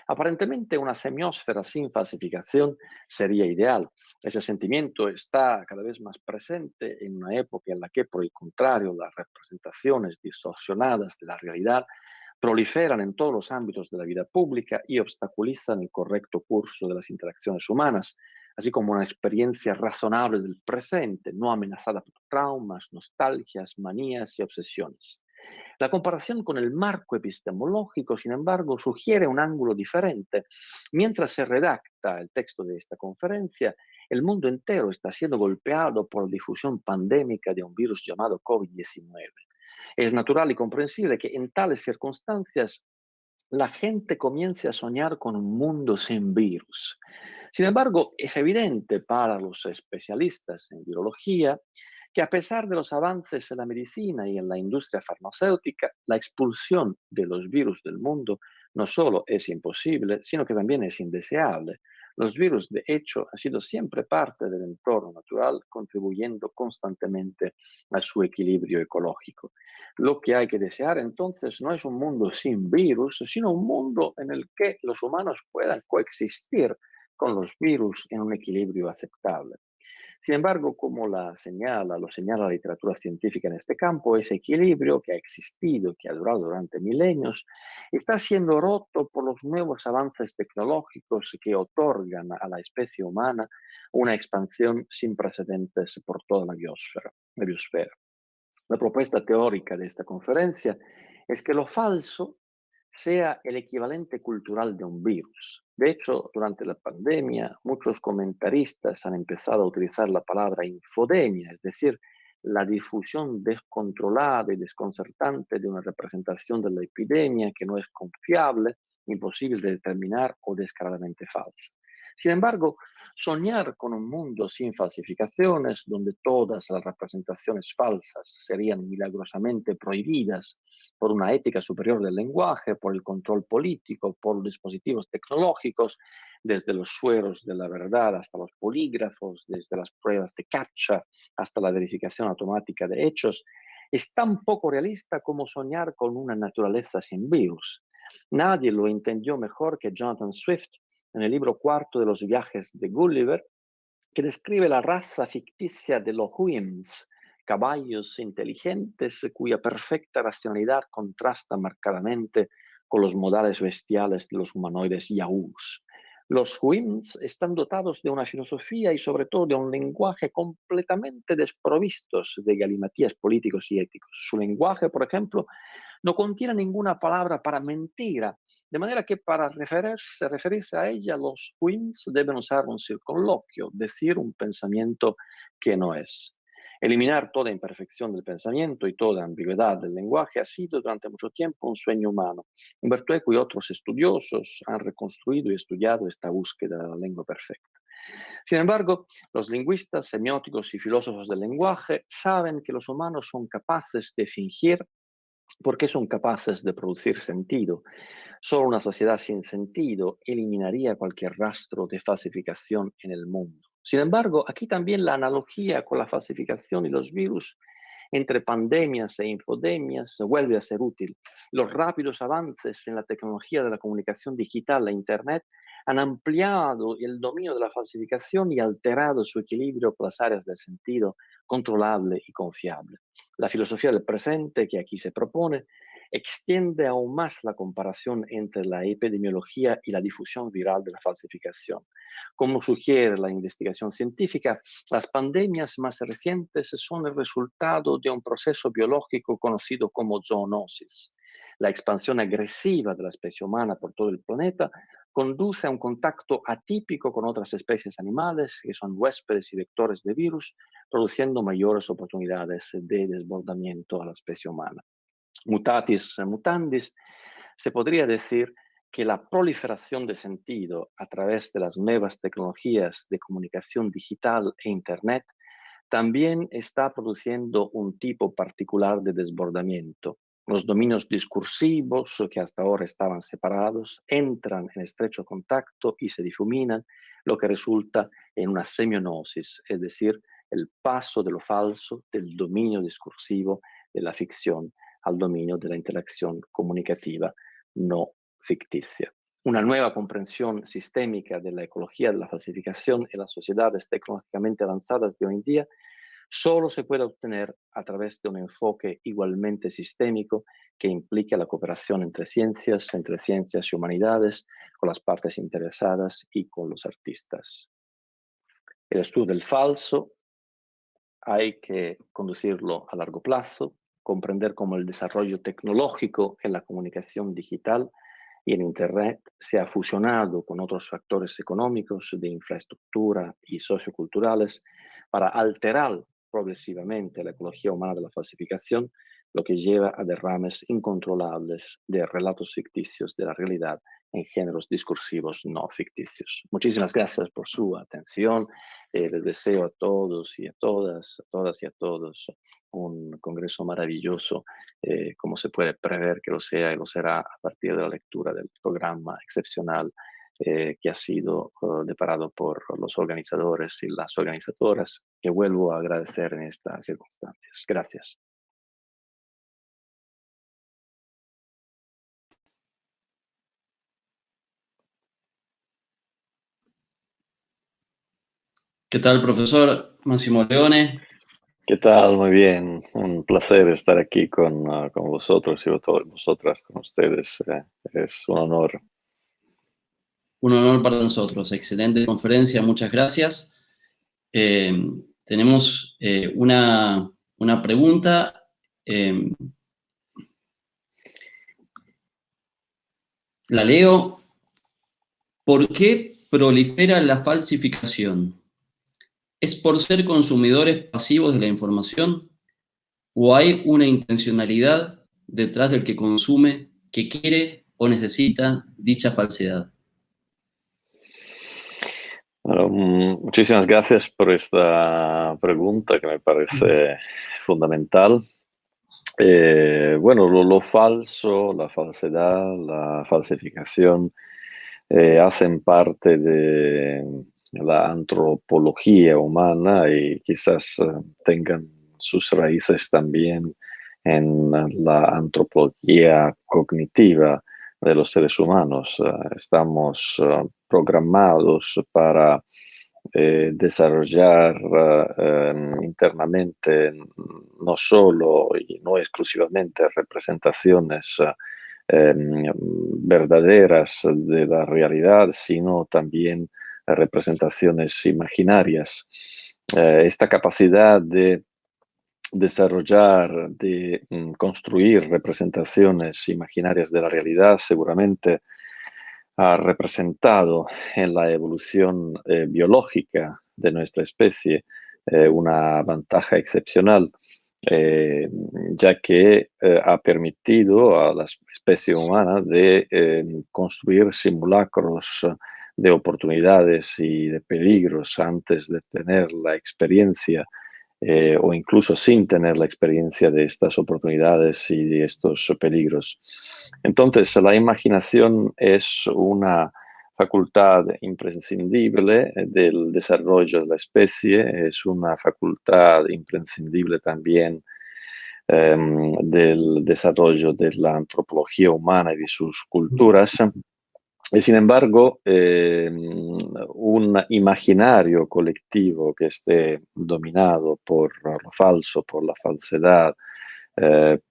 Aparentemente una semiósfera sin falsificación sería ideal. Ese sentimiento está cada vez más presente en una época en la que, por el contrario, las representaciones distorsionadas de la realidad proliferan en todos los ámbitos de la vida pública y obstaculizan el correcto curso de las interacciones humanas, así como una experiencia razonable del presente, no amenazada por traumas, nostalgias, manías y obsesiones. La comparación con el marco epistemológico, sin embargo, sugiere un ángulo diferente. Mientras se redacta el texto de esta conferencia, el mundo entero está siendo golpeado por la difusión pandémica de un virus llamado COVID-19. Es natural y comprensible que en tales circunstancias la gente comience a soñar con un mundo sin virus. Sin embargo, es evidente para los especialistas en virología que a pesar de los avances en la medicina y en la industria farmacéutica, la expulsión de los virus del mundo no solo es imposible, sino que también es indeseable. Los virus, de hecho, han sido siempre parte del entorno natural, contribuyendo constantemente a su equilibrio ecológico. Lo que hay que desear entonces no es un mundo sin virus, sino un mundo en el que los humanos puedan coexistir con los virus en un equilibrio aceptable. Sin embargo, como lo señala la literatura científica en este campo, ese equilibrio que ha existido, que ha durado durante milenios, está siendo roto por los nuevos avances tecnológicos que otorgan a la especie humana una expansión sin precedentes por toda la biosfera. La propuesta teórica de esta conferencia es que lo falso sea el equivalente cultural de un virus. De hecho, durante la pandemia, muchos comentaristas han empezado a utilizar la palabra infodemia, es decir, la difusión descontrolada y desconcertante de una representación de la epidemia que no es confiable, imposible de determinar o descaradamente falsa. Sin embargo, soñar con un mundo sin falsificaciones, donde todas las representaciones falsas serían milagrosamente prohibidas por una ética superior del lenguaje, por el control político, por los dispositivos tecnológicos, desde los sueros de la verdad hasta los polígrafos, desde las pruebas de CAPTCHA hasta la verificación automática de hechos, es tan poco realista como soñar con una naturaleza sin virus. Nadie lo entendió mejor que Jonathan Swift en el libro cuarto de los viajes de Gulliver, que describe la raza ficticia de los Whims, caballos inteligentes cuya perfecta racionalidad contrasta marcadamente con los modales bestiales de los humanoides yaús. Los Whims están dotados de una filosofía y sobre todo de un lenguaje completamente desprovistos de galimatías políticos y éticos. Su lenguaje, por ejemplo, no contiene ninguna palabra para mentira, de manera que para referirse a ella, los Whims deben usar un circunloquio, decir un pensamiento que no es. Eliminar toda imperfección del pensamiento y toda ambigüedad del lenguaje ha sido durante mucho tiempo un sueño humano. Umberto Eco y otros estudiosos han reconstruido y estudiado esta búsqueda de la lengua perfecta. Sin embargo, los lingüistas, semióticos y filósofos del lenguaje saben que los humanos son capaces de fingir porque son capaces de producir sentido. Solo una sociedad sin sentido eliminaría cualquier rastro de falsificación en el mundo. Sin embargo, aquí también la analogía con la falsificación y los virus entre pandemias e infodemias vuelve a ser útil. Los rápidos avances en la tecnología de la comunicación digital e Internet han ampliado el dominio de la falsificación y alterado su equilibrio con las áreas del sentido controlable y confiable. La filosofía del presente que aquí se propone extiende aún más la comparación entre la epidemiología y la difusión viral de la falsificación. Como sugiere la investigación científica, las pandemias más recientes son el resultado de un proceso biológico conocido como zoonosis. La expansión agresiva de la especie humana por todo el planeta conduce a un contacto atípico con otras especies animales que son huéspedes y vectores de virus, produciendo mayores oportunidades de desbordamiento a la especie humana. Mutatis mutandis, se podría decir que la proliferación de sentido a través de las nuevas tecnologías de comunicación digital e Internet también está produciendo un tipo particular de desbordamiento. Los dominios discursivos, que hasta ahora estaban separados, entran en estrecho contacto y se difuminan, lo que resulta en una semionosis, es decir, el paso de lo falso del dominio discursivo de la ficción al dominio de la interacción comunicativa no ficticia. Una nueva comprensión sistémica de la ecología de la falsificación en las sociedades tecnológicamente avanzadas de hoy en día solo se puede obtener a través de un enfoque igualmente sistémico que implique la cooperación entre ciencias y humanidades, con las partes interesadas y con los artistas. El estudio del falso hay que conducirlo a largo plazo, comprender cómo el desarrollo tecnológico en la comunicación digital y en Internet se ha fusionado con otros factores económicos, de infraestructura y socioculturales para alterar progresivamente la ecología humana de la falsificación, lo que lleva a derrames incontrolables de relatos ficticios de la realidad en géneros discursivos no ficticios. Muchísimas gracias por su atención. Les deseo a todos y a todas y a todos un congreso maravilloso, como se puede prever que lo sea y lo será a partir de la lectura del programa excepcional que ha sido deparado por los organizadores y las organizadoras, que vuelvo a agradecer en estas circunstancias. Gracias. ¿Qué tal, profesor Máximo Leone? ¿Qué tal? Muy bien. Un placer estar aquí con vosotros y vosotras, con ustedes. Es un honor. Un honor para nosotros. Excelente conferencia, muchas gracias. Tenemos una pregunta. La leo. ¿Por qué prolifera la falsificación? ¿Es por ser consumidores pasivos de la información? ¿O hay una intencionalidad detrás del que consume, que quiere o necesita dicha falsedad? Bueno, muchísimas gracias por esta pregunta que me parece fundamental. Bueno, lo falso, la falsedad, la falsificación hacen parte de la antropología humana y quizás tengan sus raíces también en la antropología cognitiva de los seres humanos. Estamos programados para desarrollar internamente no solo y no exclusivamente representaciones verdaderas de la realidad, sino también representaciones imaginarias. Esta capacidad de desarrollar, de construir representaciones imaginarias de la realidad seguramente ha representado en la evolución biológica de nuestra especie una ventaja excepcional, ya que ha permitido a la especie humana de construir simulacros de oportunidades y de peligros antes de tener la experiencia o incluso sin tener la experiencia de estas oportunidades y de estos peligros. Entonces, la imaginación es una facultad imprescindible del desarrollo de la especie, es una facultad imprescindible también del desarrollo de la antropología humana y de sus culturas. Y sin embargo, un imaginario colectivo que esté dominado por lo falso, por la falsedad,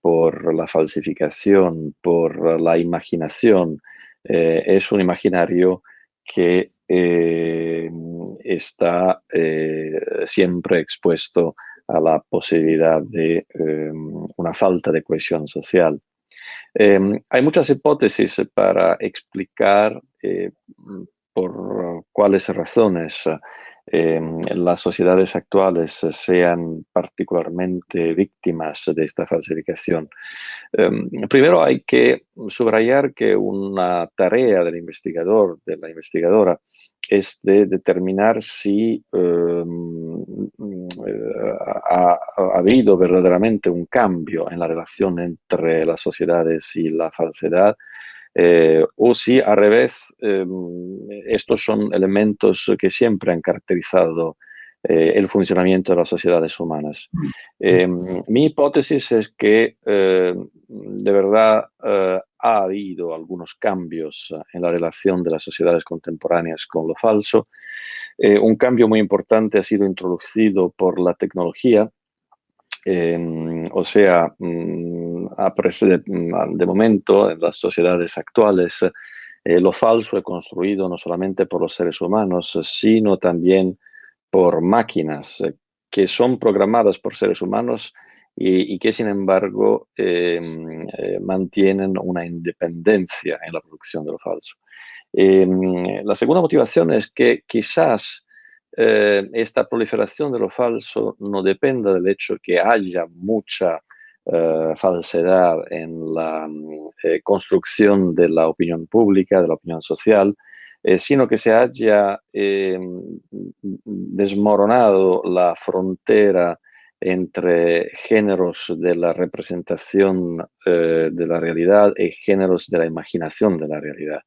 por la falsificación, por la imaginación, es un imaginario que está siempre expuesto a la posibilidad de una falta de cohesión social. Hay muchas hipótesis para explicar por cuáles razones las sociedades actuales sean particularmente víctimas de esta falsificación. Primero hay que subrayar que una tarea del investigador, de la investigadora, es de determinar si ha habido verdaderamente un cambio en la relación entre las sociedades y la falsedad, o si al revés, estos son elementos que siempre han caracterizado el funcionamiento de las sociedades humanas. Mi hipótesis es que de verdad ha habido algunos cambios en la relación de las sociedades contemporáneas con lo falso. Un cambio muy importante ha sido introducido por la tecnología. O sea, de momento en las sociedades actuales lo falso es construido no solamente por los seres humanos, sino también por máquinas que son programadas por seres humanos y que sin embargo mantienen una independencia en la producción de lo falso. La segunda motivación es que quizás esta proliferación de lo falso no dependa del hecho que haya mucha falsedad en la construcción de la opinión pública, de la opinión social, sino que se haya desmoronado la frontera entre géneros de la representación de la realidad y géneros de la imaginación de la realidad.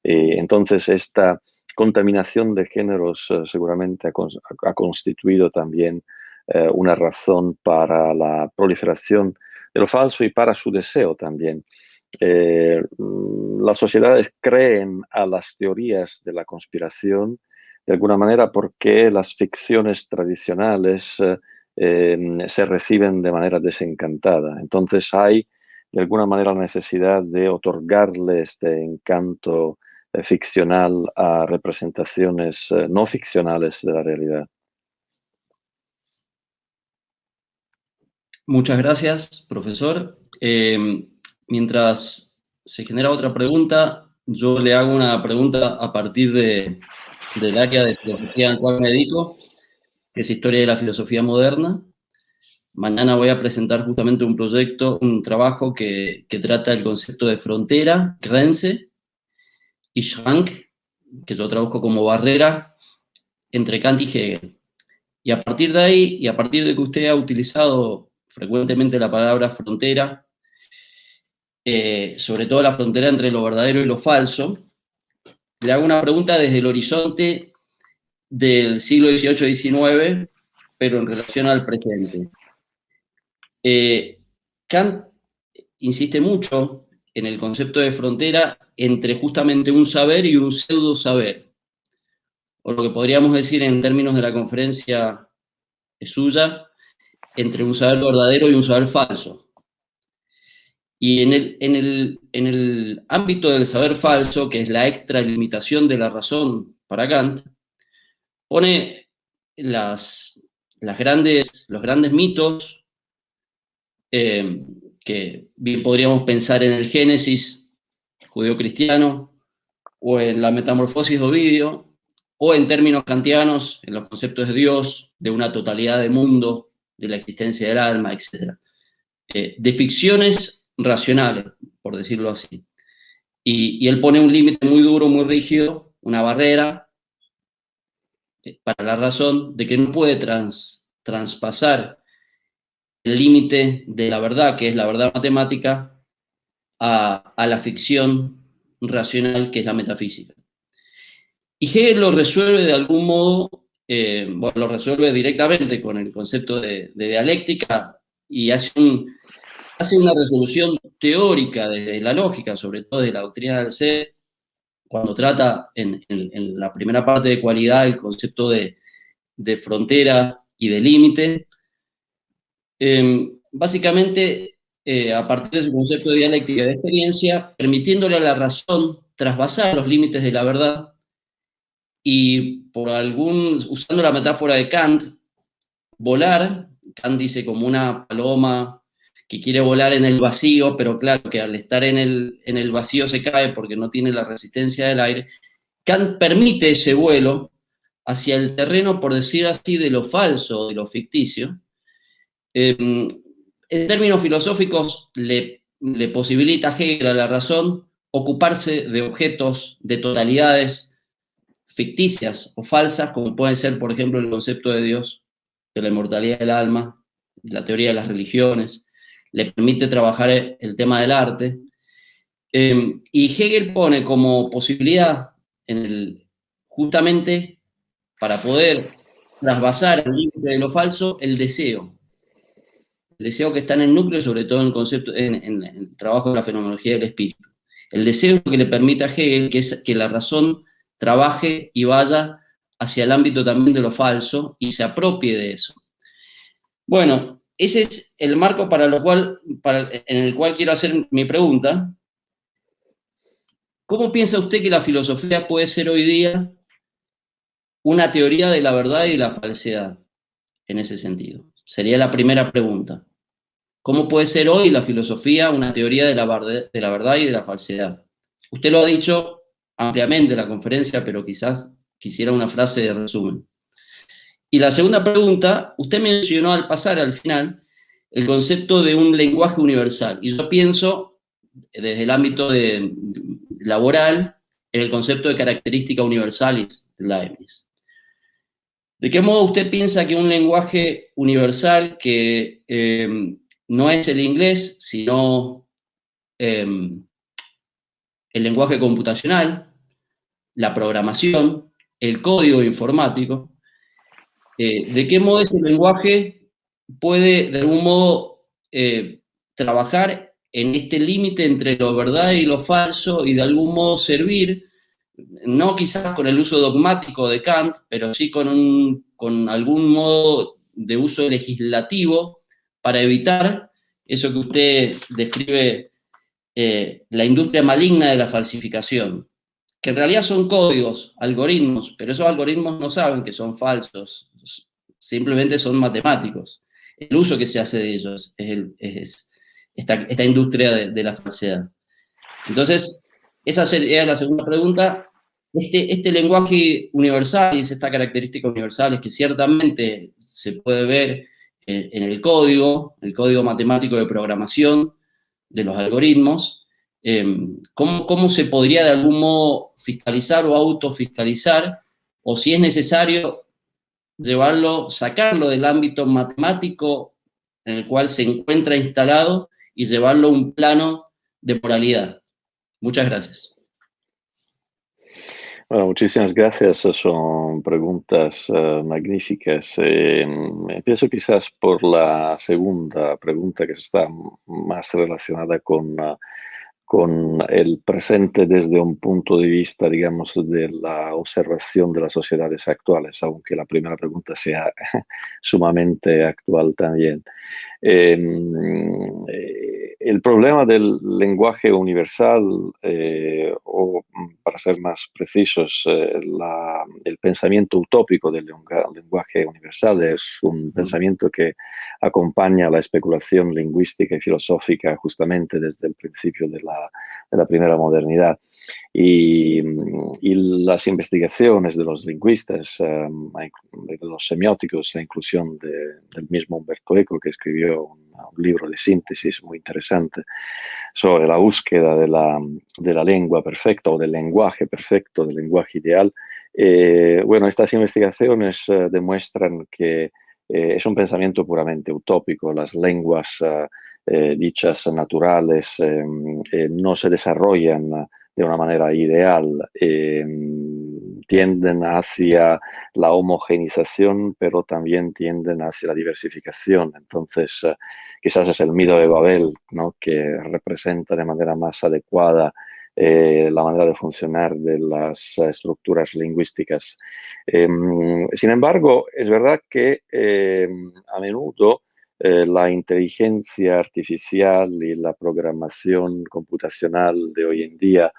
Entonces, esta contaminación de géneros seguramente ha constituido también una razón para la proliferación de lo falso y para su deseo también. Las sociedades creen a las teorías de la conspiración de alguna manera porque las ficciones tradicionales se reciben de manera desencantada. Entonces hay de alguna manera la necesidad de otorgarle este encanto ficcional a representaciones no ficcionales de la realidad. Muchas gracias, profesor. Mientras se genera otra pregunta, yo le hago una pregunta a partir del área de filosofía al cual me dedico, que es Historia de la Filosofía Moderna. Mañana voy a presentar justamente un proyecto, un trabajo que trata el concepto de frontera, Grenze, y Schrank, que yo traduzco como barrera, entre Kant y Hegel. Y a partir de ahí, y a partir de que usted ha utilizado frecuentemente la palabra frontera, sobre todo la frontera entre lo verdadero y lo falso, le hago una pregunta desde el horizonte del siglo XVIII-XIX, pero en relación al presente. Kant insiste mucho en el concepto de frontera entre justamente un saber y un pseudo saber, o lo que podríamos decir en términos de la conferencia suya, entre un saber verdadero y un saber falso. Y en el ámbito del saber falso, que es la extralimitación de la razón para Kant, pone los grandes mitos que bien podríamos pensar en el Génesis judío-cristiano, o en la Metamorfosis de Ovidio, o en términos kantianos, en los conceptos de Dios, de una totalidad de mundo, de la existencia del alma, etc. De ficciones racionales, por decirlo así. Y él pone un límite muy duro, muy rígido, una barrera para la razón de que no puede traspasar el límite de la verdad, que es la verdad matemática, a la ficción racional, que es la metafísica. Y Hegel lo resuelve de algún modo, bueno, lo resuelve directamente con el concepto de dialéctica y hace una resolución teórica de la lógica, sobre todo de la doctrina del ser, cuando trata en la primera parte de cualidad el concepto de frontera y de límite. Básicamente, a partir de ese concepto de dialéctica de experiencia, permitiéndole a la razón trasvasar los límites de la verdad y usando la metáfora de Kant, volar. Kant dice como una paloma que quiere volar en el vacío, pero claro que al estar en el vacío se cae porque no tiene la resistencia del aire. Kant permite ese vuelo hacia el terreno, por decir así, de lo falso, de lo ficticio. En términos filosóficos, le posibilita a Hegel, a la razón, ocuparse de objetos, de totalidades ficticias o falsas, como pueden ser, por ejemplo, el concepto de Dios, de la inmortalidad del alma, la teoría de las religiones. Le permite trabajar el tema del arte. Y Hegel pone como posibilidad, justamente para poder trasvasar el límite de lo falso, el deseo. El deseo que está en el núcleo, sobre todo en el concepto, en el trabajo de la fenomenología del espíritu. El deseo es lo que le permite a Hegel que la razón trabaje y vaya hacia el ámbito también de lo falso y se apropie de eso. Bueno, ese es el marco en el cual quiero hacer mi pregunta. ¿Cómo piensa usted que la filosofía puede ser hoy día una teoría de la verdad y de la falsedad en ese sentido? Sería la primera pregunta. ¿Cómo puede ser hoy la filosofía una teoría de la verdad y de la falsedad? Usted lo ha dicho ampliamente en la conferencia, pero quizás quisiera una frase de resumen. Y la segunda pregunta, usted mencionó al pasar, al final, el concepto de un lenguaje universal. Y yo pienso, desde el ámbito laboral, en el concepto de característica universalis de Leibniz. ¿De qué modo usted piensa que un lenguaje universal que no es el inglés, sino el lenguaje computacional, la programación, el código informático, de qué modo ese lenguaje puede, de algún modo, trabajar en este límite entre lo verdad y lo falso y de algún modo servir, no quizás con el uso dogmático de Kant, pero sí con algún modo de uso legislativo para evitar eso que usted describe, la industria maligna de la falsificación, que en realidad son códigos, algoritmos, pero esos algoritmos no saben que son falsos, simplemente son matemáticos. El uso que se hace de ellos es esta industria de la falsedad. Entonces, esa sería la segunda pregunta. Este lenguaje universal y esta característica universal es que ciertamente se puede ver en el código matemático de programación de los algoritmos. ¿Cómo se podría de algún modo fiscalizar o autofiscalizar? O si es necesario sacarlo del ámbito matemático en el cual se encuentra instalado y llevarlo a un plano de moralidad. Muchas gracias. Bueno, muchísimas gracias. Son preguntas magníficas. Empiezo quizás por la segunda pregunta, que está más relacionada con el presente desde un punto de vista, digamos, de la observación de las sociedades actuales, aunque la primera pregunta sea sumamente actual también. El problema del lenguaje universal, o para ser más precisos, el pensamiento utópico del lenguaje universal es un pensamiento que acompaña la especulación lingüística y filosófica justamente desde el principio de la primera modernidad. Y las investigaciones de los lingüistas, de los semióticos, la inclusión del mismo Umberto Eco, que escribió un libro de síntesis muy interesante sobre la búsqueda de la lengua perfecta o del lenguaje perfecto, del lenguaje ideal. Bueno, estas investigaciones demuestran que Es un pensamiento puramente utópico. Las lenguas dichas naturales no se desarrollan de una manera ideal, tienden hacia la homogenización, pero también tienden hacia la diversificación. Entonces, quizás es el mito de Babel, ¿no?, que representa de manera más adecuada la manera de funcionar de las estructuras lingüísticas. Sin embargo, es verdad que a menudo la inteligencia artificial y la programación computacional de hoy en día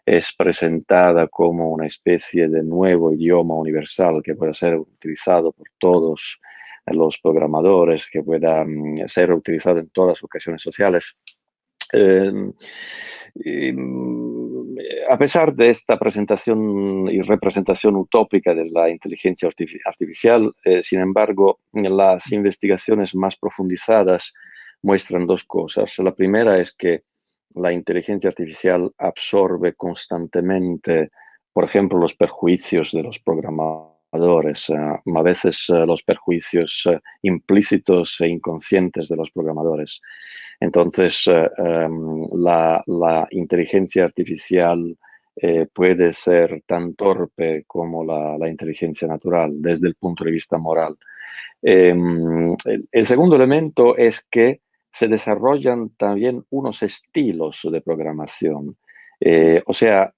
es presentada como una especie de nuevo idioma universal que puede ser utilizado por todos los programadores, que pueda ser utilizado en todas las ocasiones sociales. Eh, a pesar de esta presentación y representación utópica de la inteligencia artificial, sin embargo, las investigaciones más profundizadas muestran dos cosas. La primera es que la inteligencia artificial absorbe constantemente, por ejemplo, los perjuicios de los programadores, a veces los perjuicios implícitos e inconscientes de los programadores. Entonces, la inteligencia artificial puede ser tan torpe como la inteligencia natural desde el punto de vista moral. El segundo elemento es que se desarrollan también unos estilos de programación. O sea,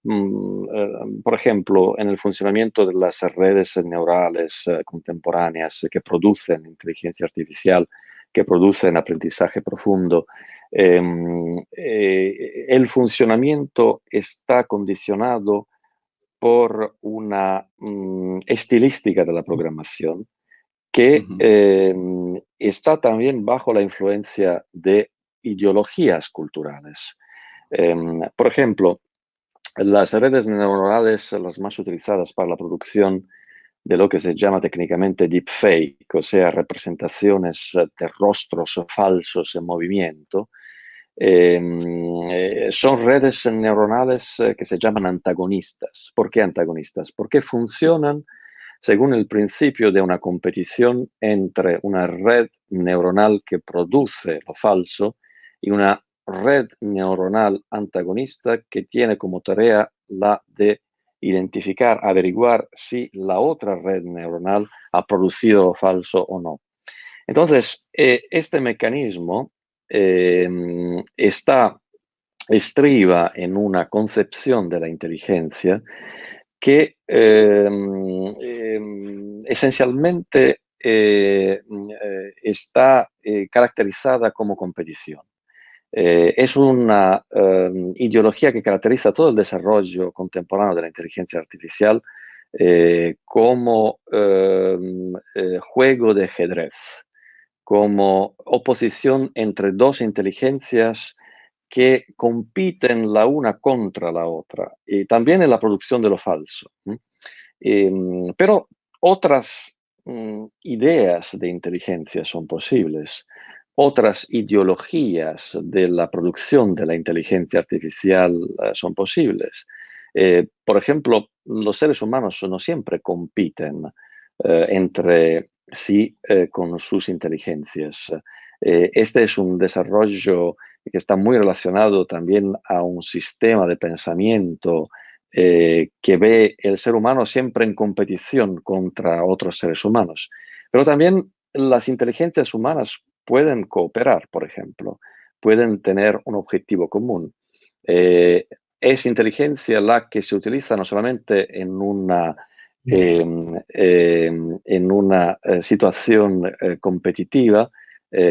por ejemplo, en el funcionamiento de las redes neurales contemporáneas que producen inteligencia artificial, que producen aprendizaje profundo, el funcionamiento está condicionado por una estilística de la programación que está también bajo la influencia de ideologías culturales. Por ejemplo, las redes neuronales, las más utilizadas para la producción de lo que se llama técnicamente deepfake, o sea, representaciones de rostros falsos en movimiento, son redes neuronales que se llaman antagonistas. ¿Por qué antagonistas? Porque funcionan según el principio de una competición entre una red neuronal que produce lo falso y una red neuronal antagonista que tiene como tarea la de identificar, averiguar si la otra red neuronal ha producido lo falso o no. Entonces, este mecanismo estriba en una concepción de la inteligencia que esencialmente está caracterizada como competición. Es una ideología que caracteriza todo el desarrollo contemporáneo de la inteligencia artificial como juego de ajedrez, como oposición entre dos inteligencias que compiten la una contra la otra, y también en la producción de lo falso. Pero otras ideas de inteligencia son posibles, otras ideologías de la producción de la inteligencia artificial son posibles. Por ejemplo, los seres humanos no siempre compiten entre sí con sus inteligencias. Este es un desarrollo que está muy relacionado también a un sistema de pensamiento que ve el ser humano siempre en competición contra otros seres humanos. Pero también las inteligencias humanas pueden cooperar, por ejemplo, pueden tener un objetivo común. Es inteligencia la que se utiliza no solamente en una situación competitiva,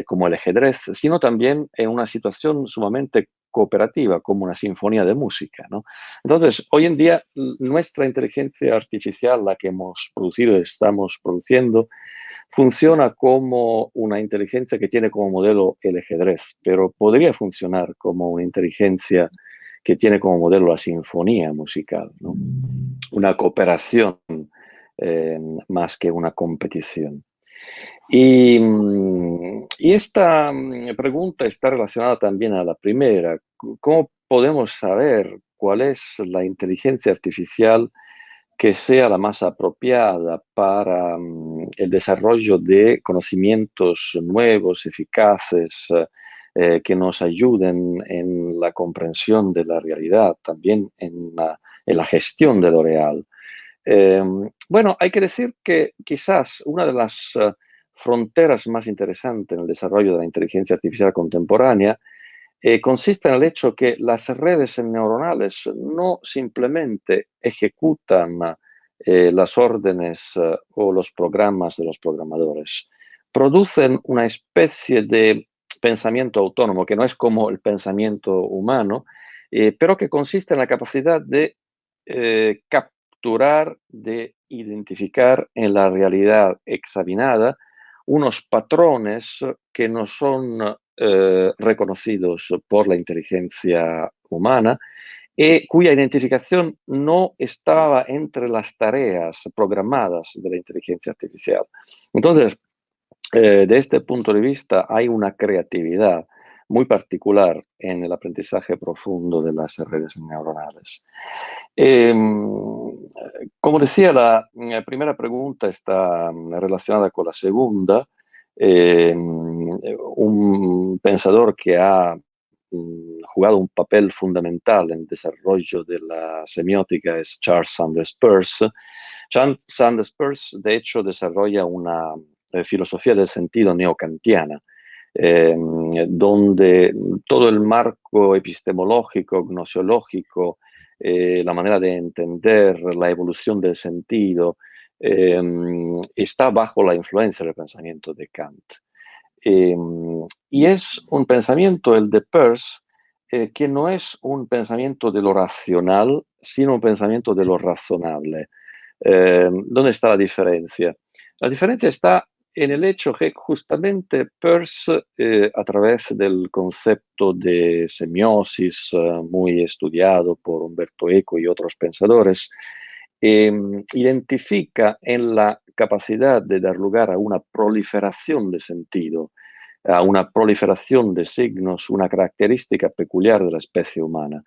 como el ajedrez, sino también en una situación sumamente cooperativa, como una sinfonía de música, ¿no? Entonces, hoy en día, nuestra inteligencia artificial, la que hemos producido y estamos produciendo, funciona como una inteligencia que tiene como modelo el ajedrez, pero podría funcionar como una inteligencia que tiene como modelo la sinfonía musical, ¿no? Una cooperación más que una competición. Y esta pregunta está relacionada también a la primera. ¿Cómo podemos saber cuál es la inteligencia artificial que sea la más apropiada para el desarrollo de conocimientos nuevos, eficaces, que nos ayuden en la comprensión de la realidad, también en la gestión de lo real. Bueno, hay que decir que quizás una de las fronteras más interesantes en el desarrollo de la inteligencia artificial contemporánea consiste en el hecho que las redes neuronales no simplemente ejecutan las órdenes o los programas de los programadores, producen una especie de pensamiento autónomo que no es como el pensamiento humano, pero que consiste en la capacidad de capturar, de identificar en la realidad examinada unos patrones que no son reconocidos por la inteligencia humana y cuya identificación no estaba entre las tareas programadas de la inteligencia artificial. Entonces, de este punto de vista, hay una creatividad muy particular en el aprendizaje profundo de las redes neuronales. Eh, Como decía, la primera pregunta está relacionada con la segunda. Un pensador que ha jugado un papel fundamental en el desarrollo de la semiótica es Charles Sanders Peirce. Charles Sanders Peirce, de hecho, desarrolla una filosofía del sentido neocantiana, donde todo el marco epistemológico, gnosiológico, la manera de entender la evolución del sentido, está bajo la influencia del pensamiento de Kant. Y es un pensamiento, el de Peirce, que no es un pensamiento de lo racional, sino un pensamiento de lo razonable. ¿Dónde está la diferencia? La diferencia está en el hecho que justamente Peirce, a través del concepto de semiosis, muy estudiado por Umberto Eco y otros pensadores, identifica en la capacidad de dar lugar a una proliferación de sentido, a una proliferación de signos, una característica peculiar de la especie humana.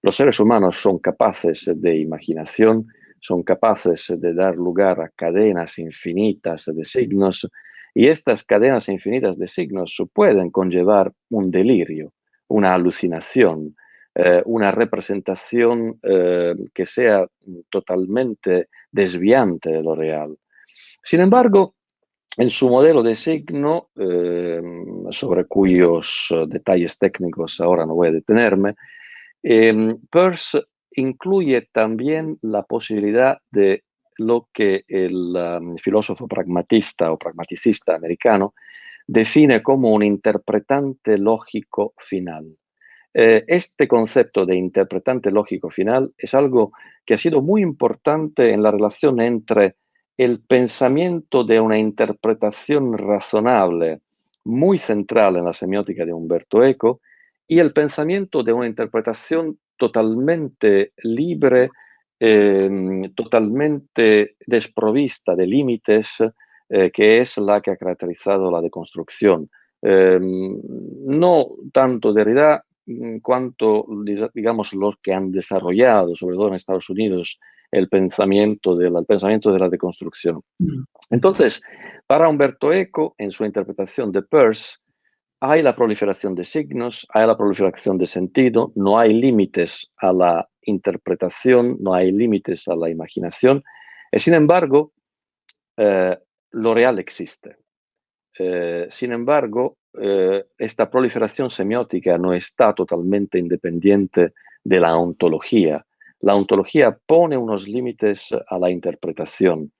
Los seres humanos son capaces de imaginación, son capaces de dar lugar a cadenas infinitas de signos y estas cadenas infinitas de signos pueden conllevar un delirio, una alucinación, una representación que sea totalmente desviante de lo real. Sin embargo, en su modelo de signo, sobre cuyos detalles técnicos ahora no voy a detenerme, Peirce incluye también la posibilidad de lo que el filósofo pragmatista o pragmaticista americano define como un interpretante lógico final. Este concepto de interpretante lógico final es algo que ha sido muy importante en la relación entre el pensamiento de una interpretación razonable, muy central en la semiótica de Umberto Eco, y el pensamiento de una interpretación totalmente libre, totalmente desprovista de límites, que es la que ha caracterizado la deconstrucción. No tanto Derrida cuanto, digamos, los que han desarrollado, sobre todo en Estados Unidos, el pensamiento de la deconstrucción. Entonces, para Umberto Eco, en su interpretación de Peirce, hay la proliferación de signos, hay la proliferación de sentido, no hay límites a la interpretación, no hay límites a la imaginación, y sin embargo, lo real existe. Sin embargo, esta proliferación semiótica no está totalmente independiente de la ontología. La ontología pone unos límites a la interpretación.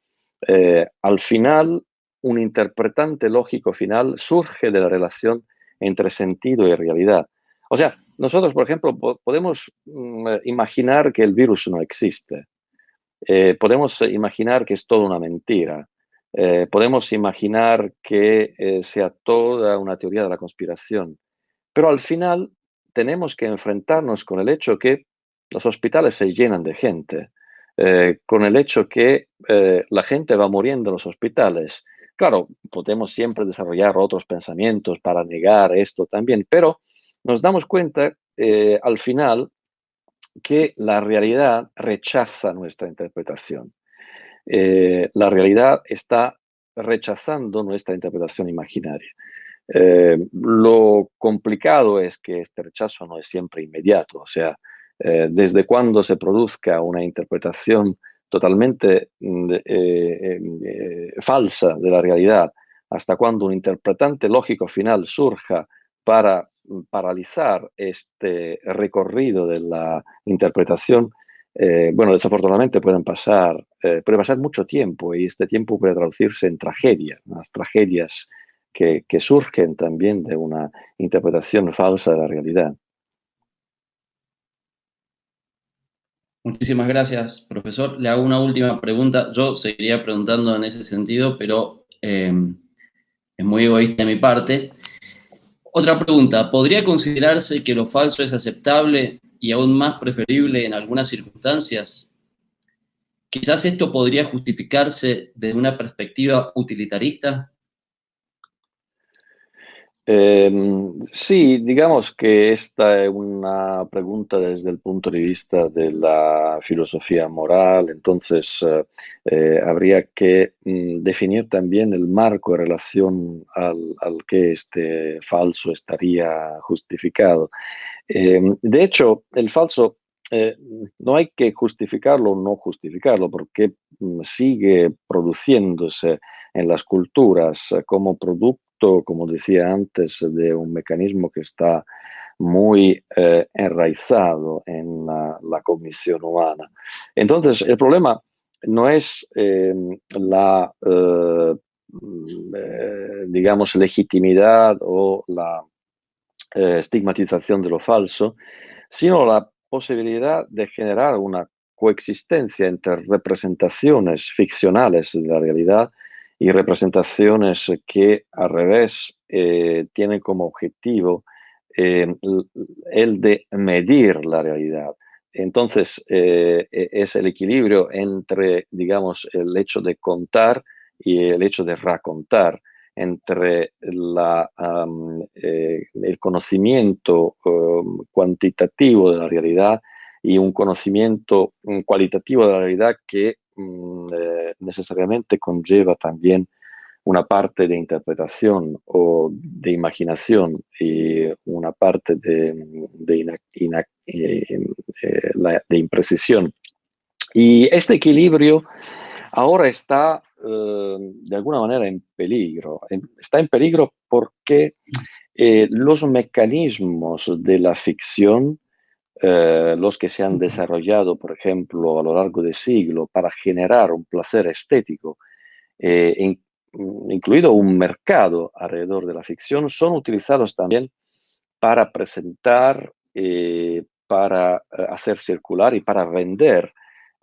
Al final, un interpretante lógico final surge de la relación entre sentido y realidad. O sea, nosotros, por ejemplo, podemos imaginar que el virus no existe. Podemos imaginar que es toda una mentira. Podemos imaginar que sea toda una teoría de la conspiración. Pero al final tenemos que enfrentarnos con el hecho que los hospitales se llenan de gente, con el hecho que la gente va muriendo en los hospitales. Claro, podemos siempre desarrollar otros pensamientos para negar esto también, pero nos damos cuenta al final que la realidad rechaza nuestra interpretación. La realidad está rechazando nuestra interpretación imaginaria. Lo complicado es que este rechazo no es siempre inmediato, o sea, desde cuando se produzca una interpretación totalmente falsa de la realidad, hasta cuando un interpretante lógico final surja para paralizar este recorrido de la interpretación, bueno, desafortunadamente puede pasar mucho tiempo y este tiempo puede traducirse en tragedias, las tragedias que surgen también de una interpretación falsa de la realidad. Muchísimas gracias, profesor. Le hago una última pregunta. Yo seguiría preguntando en ese sentido, pero es muy egoísta de mi parte. Otra pregunta, ¿podría considerarse que lo falso es aceptable y aún más preferible en algunas circunstancias? Quizás esto podría justificarse desde una perspectiva utilitarista. Sí, digamos que esta es una pregunta desde el punto de vista de la filosofía moral, entonces habría que definir también el marco en relación al que este falso estaría justificado. De hecho, el falso eh, no hay que justificarlo o no justificarlo, porque sigue produciéndose en las culturas como producto, como decía antes, de un mecanismo que está muy enraizado en la cognición humana. Entonces, el problema no es digamos, legitimidad o la estigmatización de lo falso, sino la posibilidad de generar una coexistencia entre representaciones ficcionales de la realidad y representaciones que, al revés, tienen como objetivo el de medir la realidad. Entonces, es el equilibrio entre, digamos, el hecho de contar y el hecho de racontar, entre el conocimiento cuantitativo de la realidad y un conocimiento cualitativo de la realidad que necesariamente conlleva también una parte de interpretación o de imaginación y una parte de imprecisión. Y este equilibrio ahora está de alguna manera en peligro. Está en peligro porque los mecanismos de la ficción, los que se han desarrollado, por ejemplo, a lo largo de siglos para generar un placer estético, incluido un mercado alrededor de la ficción, son utilizados también para presentar, para hacer circular y para vender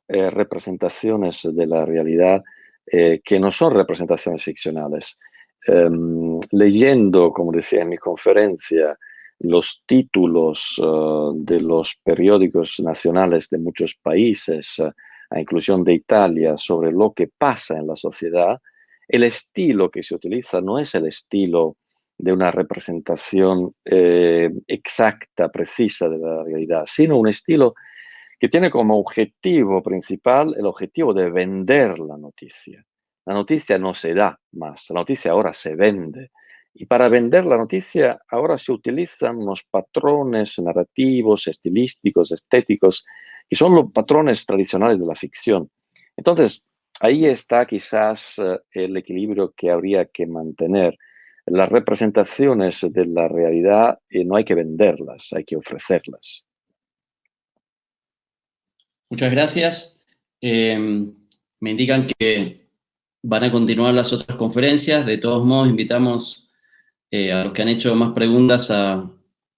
representaciones de la realidad que no son representaciones ficcionales. Leyendo, como decía en mi conferencia, los títulos de los periódicos nacionales de muchos países, a inclusión de Italia, sobre lo que pasa en la sociedad, el estilo que se utiliza no es el estilo de una representación exacta, precisa de la realidad, sino un estilo que tiene como objetivo principal el objetivo de vender la noticia. La noticia no se da más, la noticia ahora se vende. Y para vender la noticia ahora se utilizan unos patrones narrativos, estilísticos, estéticos, que son los patrones tradicionales de la ficción. Entonces, ahí está quizás el equilibrio que habría que mantener. Las representaciones de la realidad no hay que venderlas, hay que ofrecerlas. Muchas gracias. Me indican que van a continuar las otras conferencias. De todos modos, invitamos a los que han hecho más preguntas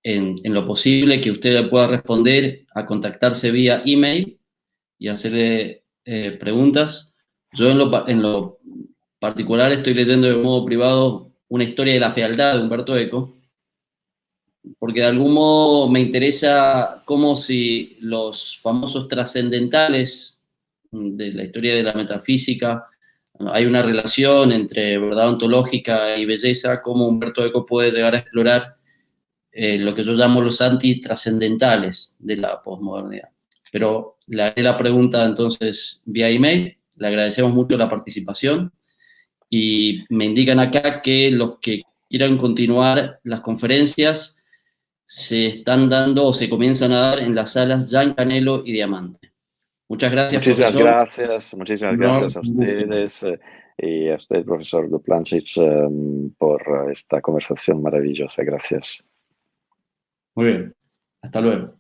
en lo posible que usted le pueda responder, a contactarse vía email y hacerle preguntas. Yo en lo particular estoy leyendo de modo privado Una historia de la fealdad de Umberto Eco, porque de algún modo me interesa cómo si los famosos trascendentales de la historia de la metafísica, hay una relación entre verdad ontológica y belleza, cómo Umberto Eco puede llegar a explorar lo que yo llamo los antitrascendentales de la posmodernidad. pero le haré la pregunta entonces vía email. Le agradecemos mucho la participación y me indican acá que los que quieran continuar las conferencias se están dando o se comienzan a dar en las salas Jan Canelo y Diamante. Muchas gracias, Muchísimas profesor. muchísimas No, gracias a ustedes y a usted, profesor Duplanchich, por esta conversación maravillosa. Gracias. muy bien. Hasta luego.